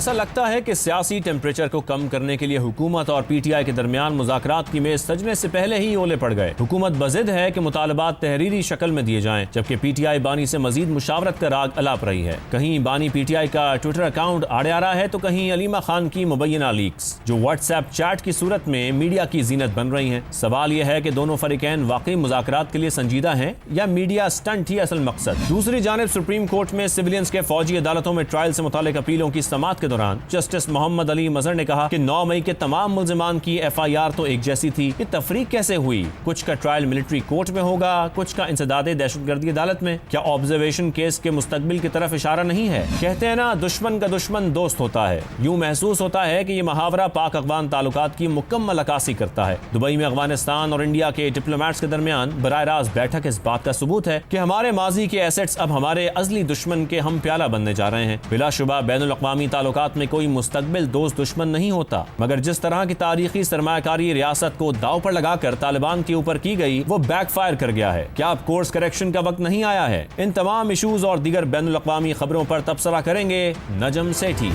ऐसा लगता है कि सियासी टेम्परेचर को कम करने के लिए हुकूमत और पीटीआई के दरमियान मुज़ाकरात की मेज सजने से पहले ही ओले पड़ गए। हुकूमत बज़िद है कि मुतालबात तहरीरी शक्ल में दिए जाएं, जबकि पीटीआई बानी से मजीद मुशावरत का राग अलाप रही है। कहीं बानी पीटीआई का ट्विटर अकाउंट आड़े आ रहा है तो कहीं अलीमा खान की मुबैना लीक्स जो व्हाट्सएप चैट की सूरत में मीडिया की जीनत बन रही हैं। सवाल यह है कि दोनों फरीकैन वाकई मुज़ाकरात के लिए संजीदा हैं या मीडिया स्टंट ही असल मकसद। दूसरी जानिब सुप्रीम कोर्ट में सिविलियंस के फौजी अदालतों में ट्रायल से मुतालिक अपीलों की समाअत के दौरान जस्टिस मोहम्मद अली मजहर ने कहा कि 9 मई के तमाम मुल्जिमान की FIR तो एक जैसी थी। ये तफरीक कैसे हुई? कुछ का ट्रायल मिलिट्री कोर्ट में होगा, कुछ का इंसदादे दहशतगर्दी अदालत में। क्या ऑब्जर्वेशन केस के मुस्तकबिल की तरफ इशारा नहीं है? कहते हैं ना, दुश्मन का दुश्मन दोस्त होता है। यूं महसूस होता है कि ये मुहावरा पाक अफगान ताल्लुकात की मुकम्मल अक्कासी करता है। दुबई में अफगानिस्तान और इंडिया के डिप्लोमेट्स के दरमियान बराह रास्त बैठक इस बात का सबूत है कि हमारे माजी के एसेट्स अब हमारे अजली दुश्मन के हम प्याला बनने जा रहे हैं। बिलाशुबा बैनुल अक़वामी ताल्लुकात में कोई मुस्तकबिल दोस्त दुश्मन नहीं होता, मगर जिस तरह की तारीखी सरमायाकारी रियासत को दाव पर लगाकर तालिबान के ऊपर की गई वो बैकफायर कर गया है। क्या अब कोर्स करेक्शन का वक्त नहीं आया है? इन तमाम इशूज और दीगर बैनुल अक़वामी खबरों पर तबसरा करेंगे नजम सेठी।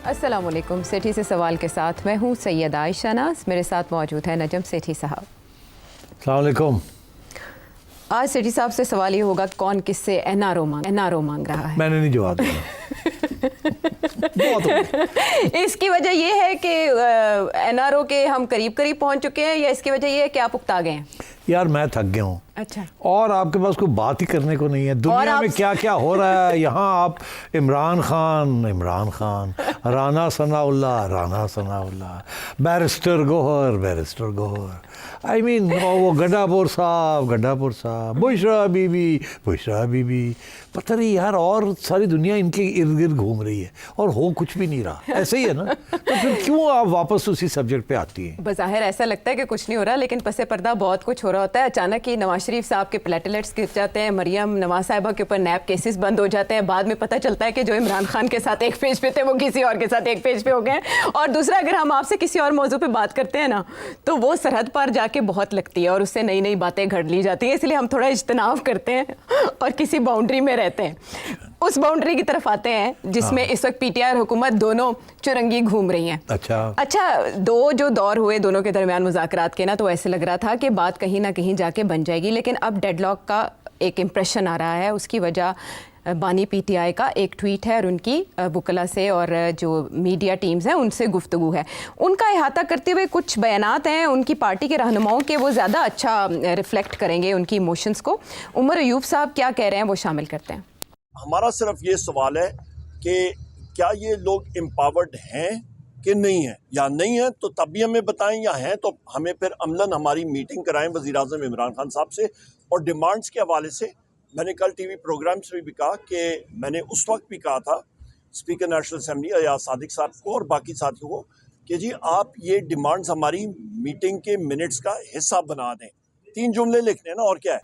अस्सलाम वालेकुम। सेठी से सवाल के साथ मैं हूँ सैयदा आयशा नाज़, मेरे साथ मौजूद है नजम सेठी साहब। अस्सलाम वालेकुम। आज सेठी साहब से सवाल ये होगा, कौन किससे एनआरओ मांग रहा है? मैंने नहीं जवाब दिया। इसकी वजह ये है कि एनआरओ के हम करीब करीब पहुंच चुके हैं, या इसकी वजह ये है कि आप उकता गए हैं? यार मैं थक गया हूँ। अच्छा। और आपके पास कोई बात ही करने को नहीं है। दुनिया में क्या क्या हो रहा है। यहाँ आप Imran Khan, Rana Sanaullah, barrister Gohar, I mean वो गड्ढापुर साहब, बुशरा बीबी, पता नहीं यार, और सारी दुनिया इनके इर्द गिर्द घूम रही है और हो कुछ भी नहीं रहा। ऐसे ही है ना? तो फिर क्यों आप वापस उसी सब्जेक्ट पे आती हैं? बज़ाहिर ऐसा लगता है कि कुछ नहीं हो रहा, लेकिन पसे पर्दा बहुत कुछ हो रहा होता है। अचानक ही नवाज शरीफ साहब के प्लेटलेट्स गिर जाते हैं, मरियम नवाज साहिबा के ऊपर नैब केसेस बंद हो जाते हैं। बाद में पता चलता है कि जो इमरान खान के साथ एक पेज पे थे वो किसी और के साथ एक पेज पे हो गए। और दूसरा, अगर हम आपसे किसी और मौजू पे बात करते हैं ना, तो वो सरहद पार जाके बहुत लगती है और उससे नई नई बातें घड़ ली जाती हैं। इसलिए हम थोड़ा इज्तनाब करते हैं और किसी बाउंड्री में रहते हैं। उस बाउंड्री की तरफ आते हैं जिसमें इस वक्त पीटीआई और हुकूमत दोनों चुरंगी घूम रही हैं। अच्छा, दो जो दौर हुए दोनों के दरमियान मुज़ाकरात के ना, तो ऐसे लग रहा था कि बात कहीं ना कहीं जाके बन जाएगी, लेकिन अब डेडलॉक का एक इम्प्रेशन आ रहा है। उसकी वजह बानी पीटीआई का एक ट्वीट है और उनकी वुकला से और जो मीडिया टीम्स हैं उनसे गुफ्तगू है। उनका इहाता करते हुए कुछ बयानात हैं उनकी पार्टी के रहनुमाओं के, वो ज़्यादा अच्छा रिफ्लेक्ट करेंगे उनकी इमोशंस को। उमर अयूब साहब क्या कह रहे हैं वो शामिल करते हैं। हमारा सिर्फ ये सवाल है कि क्या ये लोग एम्पावर्ड हैं कि नहीं है, या नहीं है तो तब भी हमें बताएं, या हैं तो हमें फिर अमलन हमारी मीटिंग कराएं वज़ीर-ए-आज़म इमरान खान साहब से। और डिमांड्स के हवाले से मैंने कल टीवी प्रोग्राम्स में भी कहा कि मैंने उस वक्त भी कहा था speaker national assembly Ayaz Sadiq साहब को और बाकी साथियों को कि जी आप ये डिमांड्स हमारी मीटिंग के मिनट्स का हिस्सा बना दें। 3 जुमले लिखने हैं ना, और क्या है।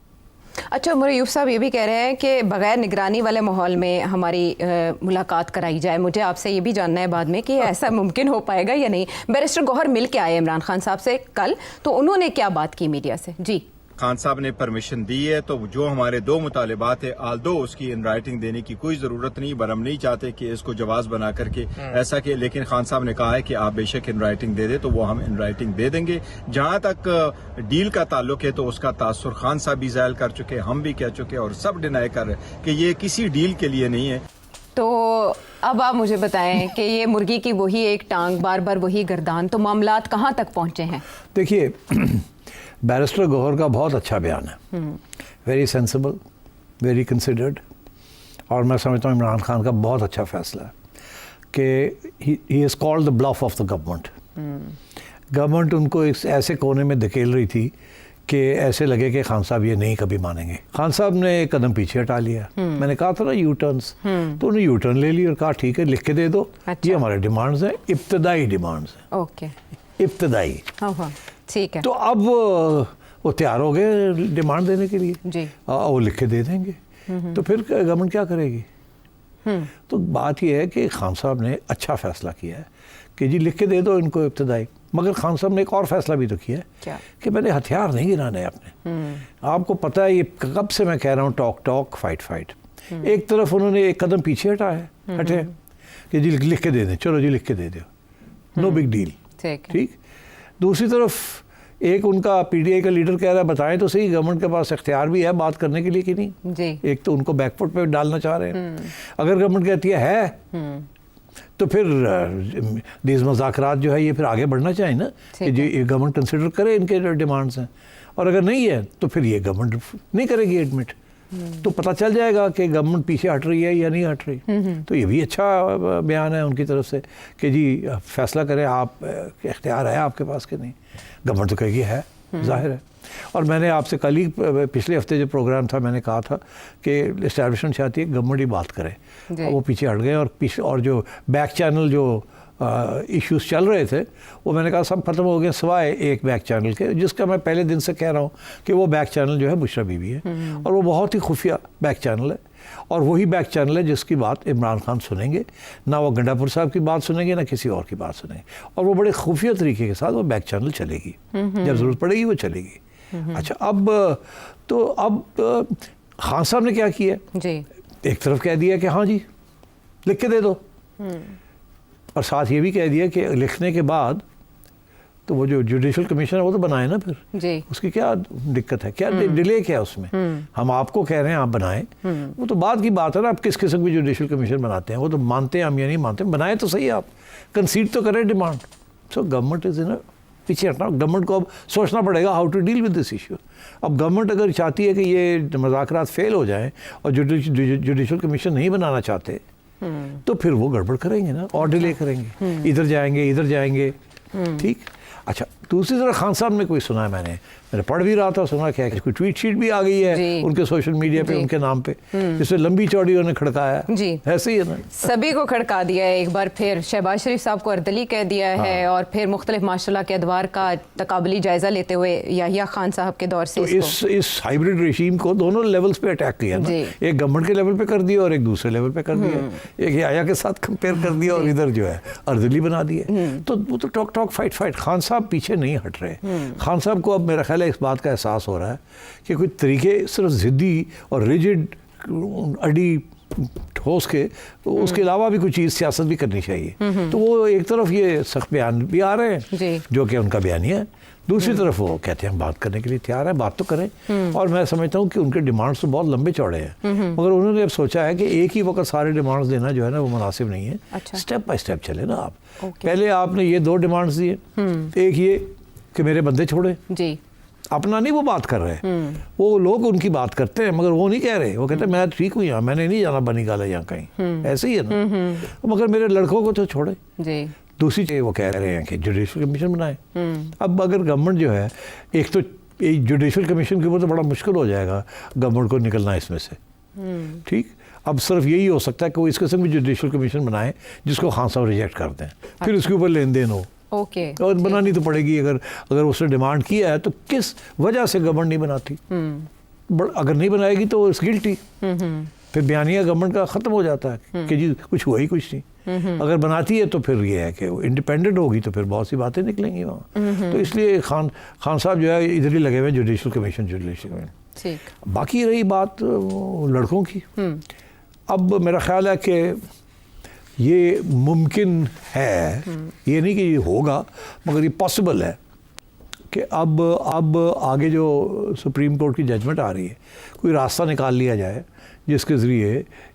अच्छा, उमर अयूब साहब ये भी कह रहे हैं कि बगैर निगरानी वाले माहौल में हमारी मुलाकात कराई जाए। मुझे आपसे ये भी जानना है बाद में कि ऐसा मुमकिन हो पाएगा या नहीं। बैरिस्टर गौहर मिल के आए इमरान खान साहब से कल, तो उन्होंने क्या बात की मीडिया से? जी, खान साहब ने परमिशन दी है, तो जो हमारे 2 मुतालिबात है, आल्दो उसकी इन राइटिंग देने की कोई जरूरत नहीं, पर हम नहीं चाहते कि इसको जवाज बना करके ऐसा कि, लेकिन खान साहब ने कहा है कि आप बेशक इन राइटिंग दे दे, तो वो हम इन राइटिंग दे देंगे। जहां तक डील का ताल्लुक है तो उसका तासुर खान साहब भी जाहिर कर चुके, हम भी कह चुके और सब डिनाई कर रहे कि ये किसी डील के लिए नहीं है। तो अब आप मुझे बताएं कि ये मुर्गी की वही एक टांग, बार बार वही गर्दान, तो मामलात कहाँ तक पहुंचे हैं? देखिए, बैरिस्टर गौहर का बहुत अच्छा बयान है, वेरी सेंसिबल, वेरी कंसिडर्ड, और मैं समझता हूँ इमरान खान का बहुत अच्छा फैसला है कि he is called the bluff of the government. Government उनको इस ऐसे कोने में धकेल रही थी कि ऐसे लगे कि खान साहब ये नहीं कभी मानेंगे। खान साहब ने एक कदम पीछे हटा लिया। मैंने कहा था ना यू टर्न्स, तो उन्होंने यू टर्न ले लिया और कहा ठीक है लिख के दे दो। अच्छा। ये हमारे डिमांड्स हैं, इब्तदाई डिमांड्स हैं। ओके, इब्तदाई, ठीक है। तो अब वो तैयार हो गए डिमांड देने के लिए जी, वो लिख के दे देंगे। तो फिर गवर्नमेंट क्या करेगी? तो बात यह है कि खान साहब ने अच्छा फैसला किया है कि जी लिख के दे दो इनको इब्तदाई। मगर खान साहब ने एक और फैसला भी तो किया है कि मैंने हथियार नहीं गिराने अपने। आपको पता है ये कब से मैं कह रहा हूँ टॉक टॉक फाइट फाइट। एक तरफ उन्होंने एक कदम पीछे हटे कि जी लिख के दे दें, चलो जी लिख के दे दो, नो बिग डील, ठीक। दूसरी तरफ एक उनका पीटीआई का लीडर कह रहा है बताएं तो सही गवर्नमेंट के पास इख्तियार भी है बात करने के लिए कि नहीं जी। एक तो उनको बैकफुट पे डालना चाह रहे हैं। अगर गवर्नमेंट कहती है तो फिर दीज मुज़ाकरात जो है ये फिर आगे बढ़ना चाहिए ना कि जी गवर्नमेंट कंसिडर करे इनके डिमांड्स हैं, और अगर नहीं है तो फिर ये गवर्नमेंट नहीं करेगी एडमिट, तो पता चल जाएगा कि गवर्नमेंट पीछे हट रही है या नहीं हट रही। तो ये भी अच्छा बयान है उनकी तरफ से कि जी फैसला करें आप, इख्तियार है आपके पास कि नहीं। गवर्नमेंट तो कहेगी है, जाहिर है। और मैंने आपसे कल ही पिछले हफ्ते जो प्रोग्राम था मैंने कहा था कि इस्टेब्लिशमेंट चाहती है गवर्नमेंट ही बात करे, वो पीछे हट गए और जो बैक चैनल जो इश्यूज चल रहे थे वो मैंने कहा सब खत्म हो गए सिवाय एक बैक चैनल के, जिसका मैं पहले दिन से कह रहा हूँ कि वो बैक चैनल जो है बुशरा बीबी है, और वो बहुत ही खुफिया बैक चैनल है, और वही बैक चैनल है जिसकी बात इमरान खान सुनेंगे, ना वो गंडापुर साहब की बात सुनेंगे ना किसी और की बात सुनेंगे, और वो बड़े खुफिया तरीके के साथ वो बैक चैनल चलेगी, जब ज़रूरत पड़ेगी वो चलेगी। अच्छा, अब खान साहब ने क्या किया जी, एक तरफ कह दिया कि हाँ जी लिख के दे दो, और साथ ये भी कह दिया कि लिखने के बाद तो वो जो जुडिशल कमीशन है वो तो बनाए ना फिर जी। उसकी क्या दिक्कत है, क्या डिले क्या है उसमें, हम आपको कह रहे हैं आप बनाएं, वो तो बाद की बात है ना, आप किस किस्म की जुडिशल कमीशन बनाते हैं, वो तो मानते हैं हम या नहीं मानते, बनाए तो सही, आप कंसीड तो करें demand. So government is in पीछे हटना, गवर्नमेंट को अब सोचना पड़ेगा how to deal with this issue. अब गवर्नमेंट अगर चाहती है कि ये मुज़ाकरात फेल हो जाएं और जुडिशल कमीशन नहीं बनाना चाहते तो फिर वो गड़बड़ करेंगे ना, और डिले करेंगे, इधर जाएंगे, ठीक। अच्छा, दूसरी तरफ खान साहब ने कोई सुना है, मैंने पढ़ भी रहा था, सुना क्या है कोई ट्वीट शीट भी आ गई है उनके सोशल मीडिया पे उनके नाम पे, जिससे लंबी चौड़ी उन्होंने खड़काया जी, ऐसे ही है ना, सभी को खड़का दिया है। एक बार फिर शहबाज शरीफ साहब को अर्दली कह दिया है, और फिर मुख्तलिफ माशाल्लाह के अदवार का तकाबली जायजा लेते हुए याहिया खान साहब के दौर से तो इस हाइब्रिड रेशीम को दोनों लेवल्स पे अटैक किया ना, एक गवर्नमेंट के लेवल पे कर दिया और एक दूसरे लेवल पे कर दिया, एक याहिया के साथ कंपेयर कर दिया और इधर जो है अर्दली बना दिए, तो वो तो टॉक फाइट। खान साहब पीछे नहीं हट रहे। खान साहब को अब मेरा ख्याल है इस बात का एहसास हो रहा है कि कोई तरीके सिर्फ ज़िद्दी और रिजिड अड़ी ठोस के, उसके अलावा भी कोई चीज़ सियासत भी करनी चाहिए। तो वो एक तरफ ये सख्त बयान भी आ रहे हैं जो कि उनका बयान ही है, दूसरी तरफ वो कहते हैं हम बात करने के लिए तैयार है, बात तो करें। और मैं समझता हूँ कि उनके डिमांड्स तो बहुत लंबे चौड़े हैं, मगर उन्होंने अब सोचा है कि एक ही वक्त सारे डिमांड्स देना जो है ना वो मुनासिब नहीं है। अच्छा। स्टेप बाय स्टेप चले ना आप। पहले आपने ये 2 डिमांड्स दिए, एक ये कि मेरे बंदे छोड़े जी, अपना नहीं वो बात कर रहे हैं, वो लोग उनकी बात करते हैं मगर वो नहीं कह रहे, वो कहते हैं मैं ठीक हूँ यहाँ, मैंने नहीं जाना बनी गाला यहाँ कहीं, ऐसे ही है ना, मगर मेरे लड़कों को तो छोड़े जी। दूसरी चीज़ वो कह रहे हैं कि जुडिशल कमीशन बनाए। अब अगर गवर्नमेंट जो है, एक तो जुडिशल कमीशन के ऊपर तो बड़ा मुश्किल हो जाएगा गवर्नमेंट को निकलना इसमें से, ठीक। अब सिर्फ यही हो सकता है कि वो इस किस्म की जुडिशल कमीशन बनाए जिसको खान साहब रिजेक्ट कर दें, फिर उसके ऊपर लेन देन हो, और बनानी तो पड़ेगी। अगर उसने डिमांड किया है तो किस वजह से गवर्नमेंट नहीं बनाती, अगर नहीं बनाएगी तो इट्स गिल्टी, फिर बयानिया गवर्नमेंट का ख़त्म हो जाता है कि जी कुछ हुआ ही कुछ नहीं। अगर बनाती है तो फिर ये है कि इंडिपेंडेंट होगी तो फिर बहुत सी बातें निकलेंगी वहाँ। तो इसलिए खान साहब जो है इधर ही लगे हुए जुडिशल कमीशन। बाकी रही बात लड़कों की, अब मेरा ख्याल है कि ये मुमकिन है, ये नहीं कि ये होगा मगर ये पॉसिबल है कि अब आगे जो सुप्रीम कोर्ट की जजमेंट आ रही है कोई रास्ता निकाल लिया जाए जिसके ज़रिए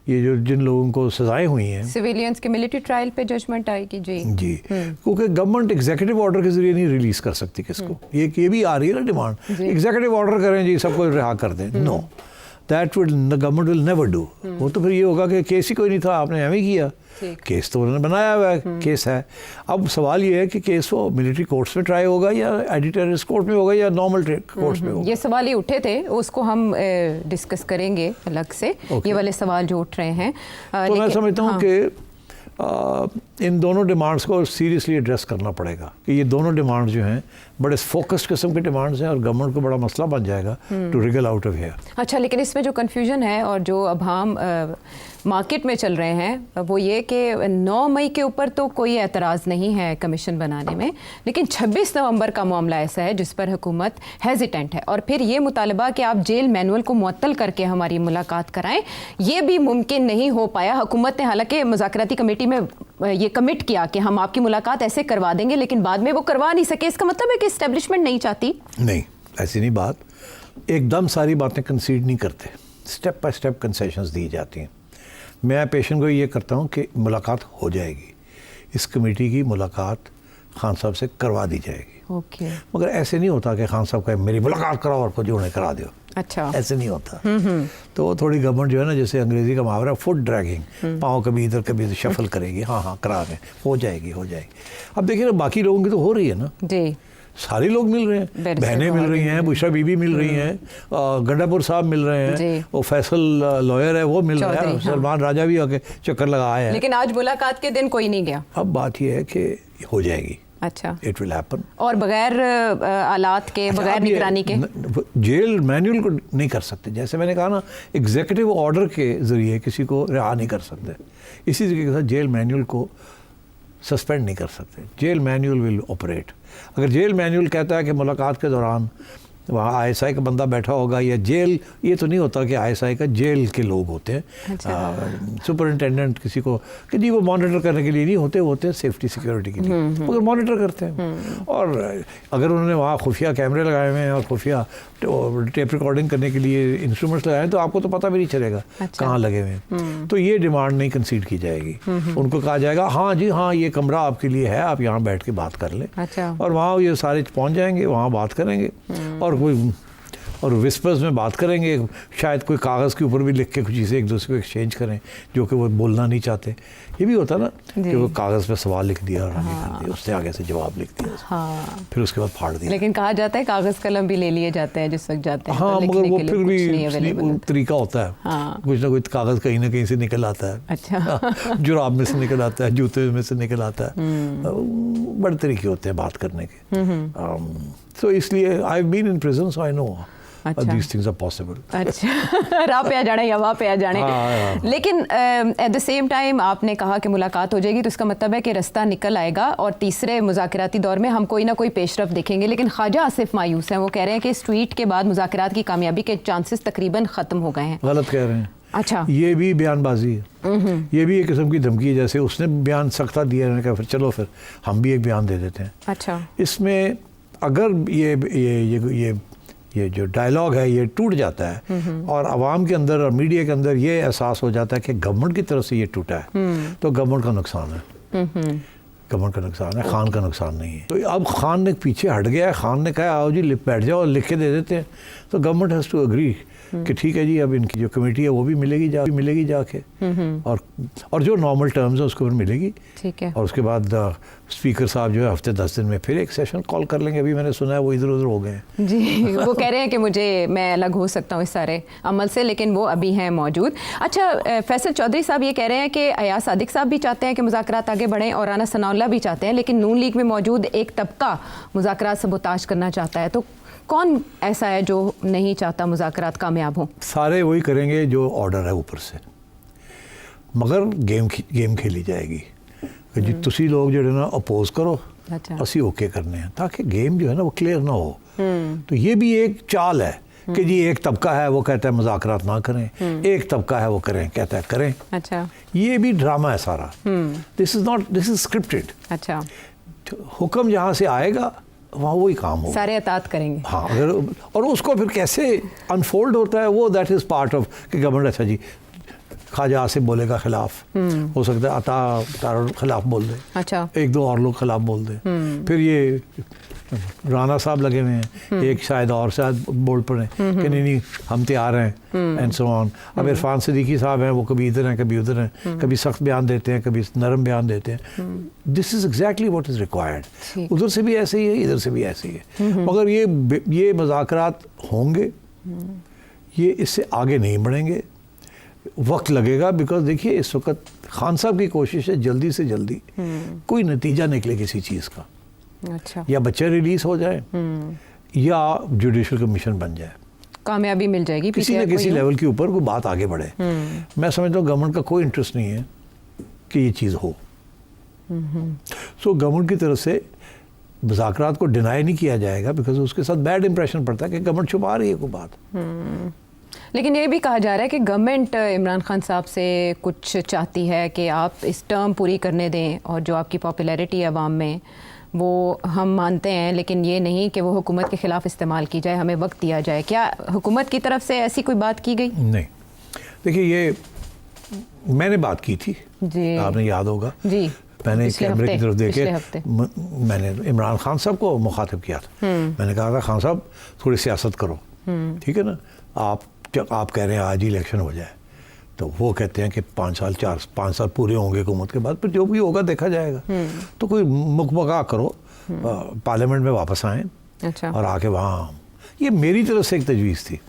ये जो जिन लोगों को सजाएं हुई हैं, सिविलियंस के मिलिट्री ट्रायल पे जजमेंट आएगी जी क्योंकि गवर्नमेंट एग्जीक्यूटिव ऑर्डर के जरिए नहीं रिलीज़ कर सकती किसको, ये भी आ रही है ना डिमांड, एग्जीक्यूटिव ऑर्डर करें जी सबको रिहा कर दें, no, that will government will never do. वो तो फिर ये होगा कि केस ही कोई नहीं था, आपने एम किया, केस तो उन्होंने बनाया हुआ है, केस है। अब सवाल ये है कि केस वो मिलिट्री कोर्ट्स में ट्राई होगा या एडिटोरियल कोर्ट में होगा या नॉर्मल कोर्ट्स में होगा, ये सवाल ही उठे थे, उसको हम डिस्कस करेंगे अलग से, ये वाले सवाल जो उठ रहे हैं। तो मैं समझता हूँ कि इन दोनों डिमांड्स को सीरियसली एड्रेस करना पड़ेगा कि ये दोनों डिमांड्स जो हैं बड़े फोकस्ड किस्म के डिमांड्स हैं और गवर्नमेंट को बड़ा मसला बन जाएगा to wriggle out of here. अच्छा, लेकिन इसमें जो कन्फ्यूजन है और जो अब हम मार्केट में चल रहे हैं वो ये कि 9 मई के ऊपर तो कोई एतराज़ नहीं है कमीशन बनाने में, लेकिन 26 नवंबर का मामला ऐसा है जिस पर हुकूमत हेजिटेंट है और फिर ये मुतालबा कि आप जेल मैनुअल को मुअत्तल करके हमारी मुलाकात कराएं, ये भी मुमकिन नहीं हो पाया। हुकूमत ने हालांकि मुज़ाकराती कमेटी में ये कमिट किया कि हम आपकी मुलाकात ऐसे करवा देंगे, लेकिन बाद में वो करवा नहीं सके। इसका मतलब है कि इस्टेब्लिशमेंट नहीं चाहती? नहीं, ऐसी नहीं बात। एकदम सारी बातें कंसीड नहीं करते, स्टेप बाय स्टेप कंसेशंस दी जाती हैं। मैं पेशेंट को ये करता हूँ कि मुलाकात हो जाएगी, इस कमेटी की मुलाकात खान साहब से करवा दी जाएगी। ओके। मगर ऐसे नहीं होता कि खान साहब कहे मेरी मुलाकात कराओ और कुछ उन्हें करा दो। अच्छा, ऐसे नहीं होता। तो वो थोड़ी गवर्नमेंट जो है ना, जैसे अंग्रेजी का मुहावरा फुट ड्रैगिंग, पाँव कभी इधर कभी इधर शफल करेगी। हाँ करा दें, हो जाएगी। अब देखिए ना, बाकी लोगों की तो हो रही है ना जी, सारे लोग मिल रहे हैं, बहनें मिल रही हैं, बुशरा बीबी मिल रही हैं, गड्ढापुर साहब मिल रहे हैं, वो फैसल लॉयर है वो मिल रहा है, सलमान राजा भी आके चक्कर लगाया है। लेकिन आज मुलाकात के दिन कोई नहीं गया। अब बात यह है कि हो जाएगी। अच्छा, इट विल हैपन। और बगैर आलात के, बगैर निगरानी के जेल मैनुअल को नहीं कर सकते। जैसे मैंने कहा ना, एग्जीक्यूटिव ऑर्डर के जरिए किसी को रिहा नहीं कर सकते, इसी तरीके के साथ जेल मैनुअल को सस्पेंड नहीं कर सकते। Jail manual will operate. अगर जेल मैनुअल कहता है कि मुलाकात के दौरान वहाँ आईएसआई का बंदा बैठा होगा या जेल, ये तो नहीं होता कि आईएसआई का, जेल के लोग होते हैं। अच्छा। सुपरिटेंडेंट किसी को कि जी वो मॉनिटर करने के लिए नहीं होते, वो होते हैं सेफ्टी सिक्योरिटी के लिए, मगर मॉनिटर करते हैं। और अगर उन्होंने वहाँ खुफिया कैमरे लगाए हुए हैं और खुफिया टेप रिकॉर्डिंग करने के लिए इंस्ट्रूमेंट्स लगाए हैं, तो आपको तो पता भी नहीं चलेगा कहाँ लगे हुए हैं। तो ये डिमांड नहीं कंसीड की जाएगी। उनको कहा जाएगा हाँ जी हाँ, ये कमरा आपके लिए है, आप यहाँ बैठ के बात कर लें। और वहाँ ये सारे पहुँच जाएंगे, वहाँ बात करेंगे और विस्पर्स में बात करेंगे। शायद कोई कागज़ के ऊपर भी लिख के कुछ चीज़ें एक दूसरे को एक्सचेंज करें जो कि वो बोलना नहीं चाहते। ये भी होता ना कि वो कागज़ पे सवाल लिख दिया और उसने आगे से जवाब लिख दिया, फिर उसके बाद फाड़ दिया। लेकिन कहा जाता है कागज़ कलम भी ले लिए जाते हैं जिस वक्त जाते हैं। हाँ, मगर वो फिर भी तरीका होता है, कुछ ना कुछ कागज़ कहीं ना कहीं से निकल आता है। अच्छा। जुराब में से निकल आता है, जूते में से निकल आता है। बड़े तरीके होते हैं बात करने के। तो इसलिए I have been in prison, so I know these things are possible. अच्छा, राह पे आ जाना या वहाँ पे आ जाने। लेकिन एट द सेम टाइम आपने कहा कि मुलाकात हो जाएगी, तो इसका मतलब है कि रास्ता निकल आएगा और तीसरे मुज़ाकराती दौर में हम कोई ना कोई पेशरफ देखेंगे। लेकिन ख्वाजा आसिफ मायूस हैं, वो कह रहे हैं कि इस ट्वीट के बाद मुज़ाकरात की कामयाबी के चांसेस तकरीबन ख़त्म हो गए हैं। गलत कह रहे हैं। अच्छा, ये भी बयानबाजी है, ये भी एक किस्म की धमकी है। जैसे उसने बयान सख्ता दिया, उन्होंने कहा फिर चलो फिर हम भी एक बयान दे देते हैं। अच्छा, इसमें अगर ये जो डायलॉग है ये टूट जाता है और आवाम के अंदर और मीडिया के अंदर ये एहसास हो जाता है कि गवर्नमेंट की तरफ से ये टूटा है, तो गवर्नमेंट का नुकसान है। गवर्नमेंट का नुकसान है, खान का नुकसान नहीं है। तो अब खान ने पीछे हट गया है, खान ने कहा आओ जी बैठ जाओ और लिख के दे देते हैं। तो गवर्नमेंट हैज़ टू एग्री कि ठीक है जी, अब इनकी जो कमेटी है वो भी मिलेगी जाके और जो नॉर्मल टर्म्स है उसको फिर मिलेगी। ठीक है। और उसके बाद स्पीकर साहब जो है हफ्ते 10 दिन में फिर एक सेशन कॉल कर लेंगे। अभी मैंने सुना है वो इधर उधर हो गए हैं जी। वो कह रहे हैं कि मैं अलग हो सकता हूँ इस सारे अमल से, लेकिन वो अभी हैं मौजूद। अच्छा, फैसल चौधरी साहब ये कह रहे हैं कि अयाज सादिक साहब भी चाहते हैं कि मुज़ाकरात आगे बढ़ें और राना सनाउल्लाह भी चाहते हैं, लेकिन नून लीग में मौजूद एक तबका मुज़ाकरात सबूताज करना चाहता है। तो कौन ऐसा है जो नहीं चाहता मुज़ाकरात कामयाब हो? सारे वही करेंगे जो ऑर्डर है ऊपर से, मगर गेम खेली जाएगी जी। तुसी लोग जो है ना अपोज करो, असी ओके करने हैं, ताकि गेम जो है ना वो क्लियर ना हो। तो ये भी एक चाल है कि जी एक तबका है वो कहता है मुज़ाकरात ना करें, एक तबका है वो कहता है करें। अच्छा, ये भी ड्रामा है सारा। This is scripted. अच्छा, हुक्म जहाँ से आएगा वहाँ वही काम होगा, सारे अतात करेंगे। हाँ, अगर और उसको फिर कैसे अनफोल्ड होता है वो दैट इज़ पार्ट ऑफ कि गवर्नमेंट अच्छा जी ख्वाजा आसिफ बोलेगा खिलाफ, हो सकता है अता खिलाफ बोल दे। अच्छा, एक दो और लोग खिलाफ बोल दे। फिर ये राना साहब लगे हुए हैं, एक शायद बोर्ड पर हैं कि नहीं हम तैयार हैं एंड सो ऑन। अब इरफान सिद्दीकी साहब हैं, वो कभी इधर हैं कभी उधर हैं, कभी सख्त बयान देते हैं कभी नरम बयान देते हैं। This is exactly what is required. उधर से भी ऐसे ही है, इधर से भी ऐसे ही है, मगर ये मुज़ाकरात होंगे, ये इससे आगे नहीं बढ़ेंगे, वक्त लगेगा। बिकॉज देखिए इस वक्त खान साहब की कोशिश है जल्दी से जल्दी कोई नतीजा निकले किसी चीज़ का। अच्छा, या बच्चे रिलीज हो जाए या जुडिशल कमीशन बन जाए, कामयाबी मिल जाएगी किसी न किसी लेवल के ऊपर कोई बात आगे बढ़े। मैं समझता हूँ गवर्नमेंट का कोई इंटरेस्ट नहीं है कि ये चीज़ हो। सो गवर्नमेंट की तरफ से मुज़ाकरात को डिनाई नहीं किया जाएगा, बिकॉज उसके साथ बैड इंप्रेशन पड़ता है कि गवर्नमेंट छुपा रही है कोई बात। लेकिन ये भी कहा जा रहा है कि गवर्नमेंट इमरान खान साहब से कुछ चाहती है कि आप इस टर्म पूरी करने दें, और जो आपकी पॉपुलैरिटी है अवाम में वो हम मानते हैं, लेकिन ये नहीं कि वो हुकूमत के ख़िलाफ़ इस्तेमाल की जाए, हमें वक्त दिया जाए। क्या हुकूमत की तरफ से ऐसी कोई बात की गई? नहीं, देखिए ये मैंने बात की थी जी, आपने याद होगा जी, मैंने कैमरे की तरफ देखे हफ्ते मैंने इमरान खान साहब को मुखातिब किया था। मैंने कहा था खान साहब थोड़ी सियासत करो, ठीक है ना, आप कह रहे हैं आज ही इलेक्शन हो जाए, तो वो कहते हैं कि 5 साल पूरे होंगे हुकूमत के बाद, फिर जो भी होगा देखा जाएगा। तो कोई मुकमका करो, पार्लियामेंट में वापस आए, अच्छा, और आके वहाँ, ये मेरी तरफ से एक तजवीज़ थी।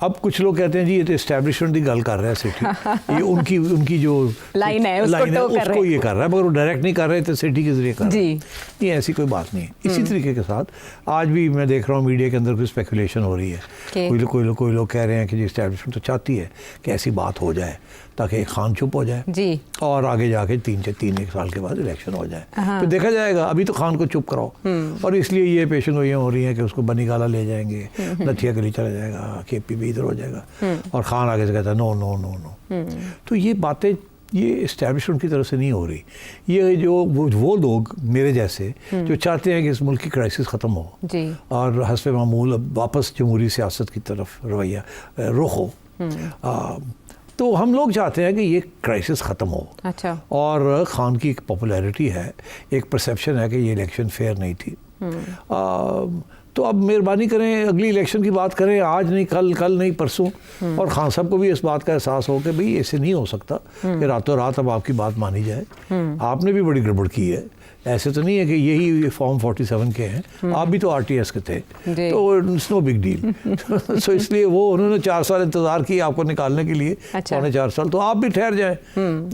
अब कुछ लोग कहते हैं जी ये तो एस्टैब्लिशमेंट की गल कर रहा है सिटी, ये उनकी जो लाइन है उसको ये कर रहा है, मगर वो डायरेक्ट नहीं कर रहे थे, सिटी के जरिए कर रहे हैं। ये ऐसी कोई बात नहीं है। इसी तरीके के साथ आज भी मैं देख रहा हूँ मीडिया के अंदर कोई स्पेकुलेशन हो रही है, कोई लोग कह रहे हैं कि जी एस्टैब्लिशमेंट तो चाहती है कि ऐसी बात हो जाए ताकि खान चुप हो जाए जी, और आगे जाके 3 साल के बाद इलेक्शन हो जाए, तो देखा जाएगा। अभी तो खान को चुप कराओ, और इसलिए ये पेशन गोइयाँ हो रही हैं कि उसको बनी गाला ले जाएंगे, नथिया गली चला जाएगा, KP भी इधर हो जाएगा, और खान आगे से कहता है नो नो नो नो। तो ये बातें ये इस्टेब्लिशमेंट की तरफ से नहीं हो रही। ये जो वो लोग मेरे जैसे जो चाहते हैं कि इस मुल्क की क्राइसिस ख़त्म हो और हस्बे मामूल अब वापस जमहूरी सियासत की तरफ रवैया रुख हो, तो हम लोग चाहते हैं कि ये क्राइसिस ख़त्म हो। अच्छा, और ख़ान की एक पॉपुलैरिटी है, एक परसेप्शन है कि ये इलेक्शन फेयर नहीं थी। तो अब मेहरबानी करें अगली इलेक्शन की बात करें, आज नहीं कल नहीं परसों, और खान साहब को भी इस बात का एहसास हो कि भाई ऐसे नहीं हो सकता कि रातों रात अब आपकी बात मानी जाए। आपने भी बड़ी गड़बड़ की है, ऐसे तो नहीं है कि यही फॉर्म 47 के हैं, आप भी तो RTS के थे, तो इट्स नो बिग डील। सो इसलिए वो उन्होंने 4 साल इंतज़ार किया आपको निकालने के लिए, 4.5 साल, तो आप भी ठहर जाएं,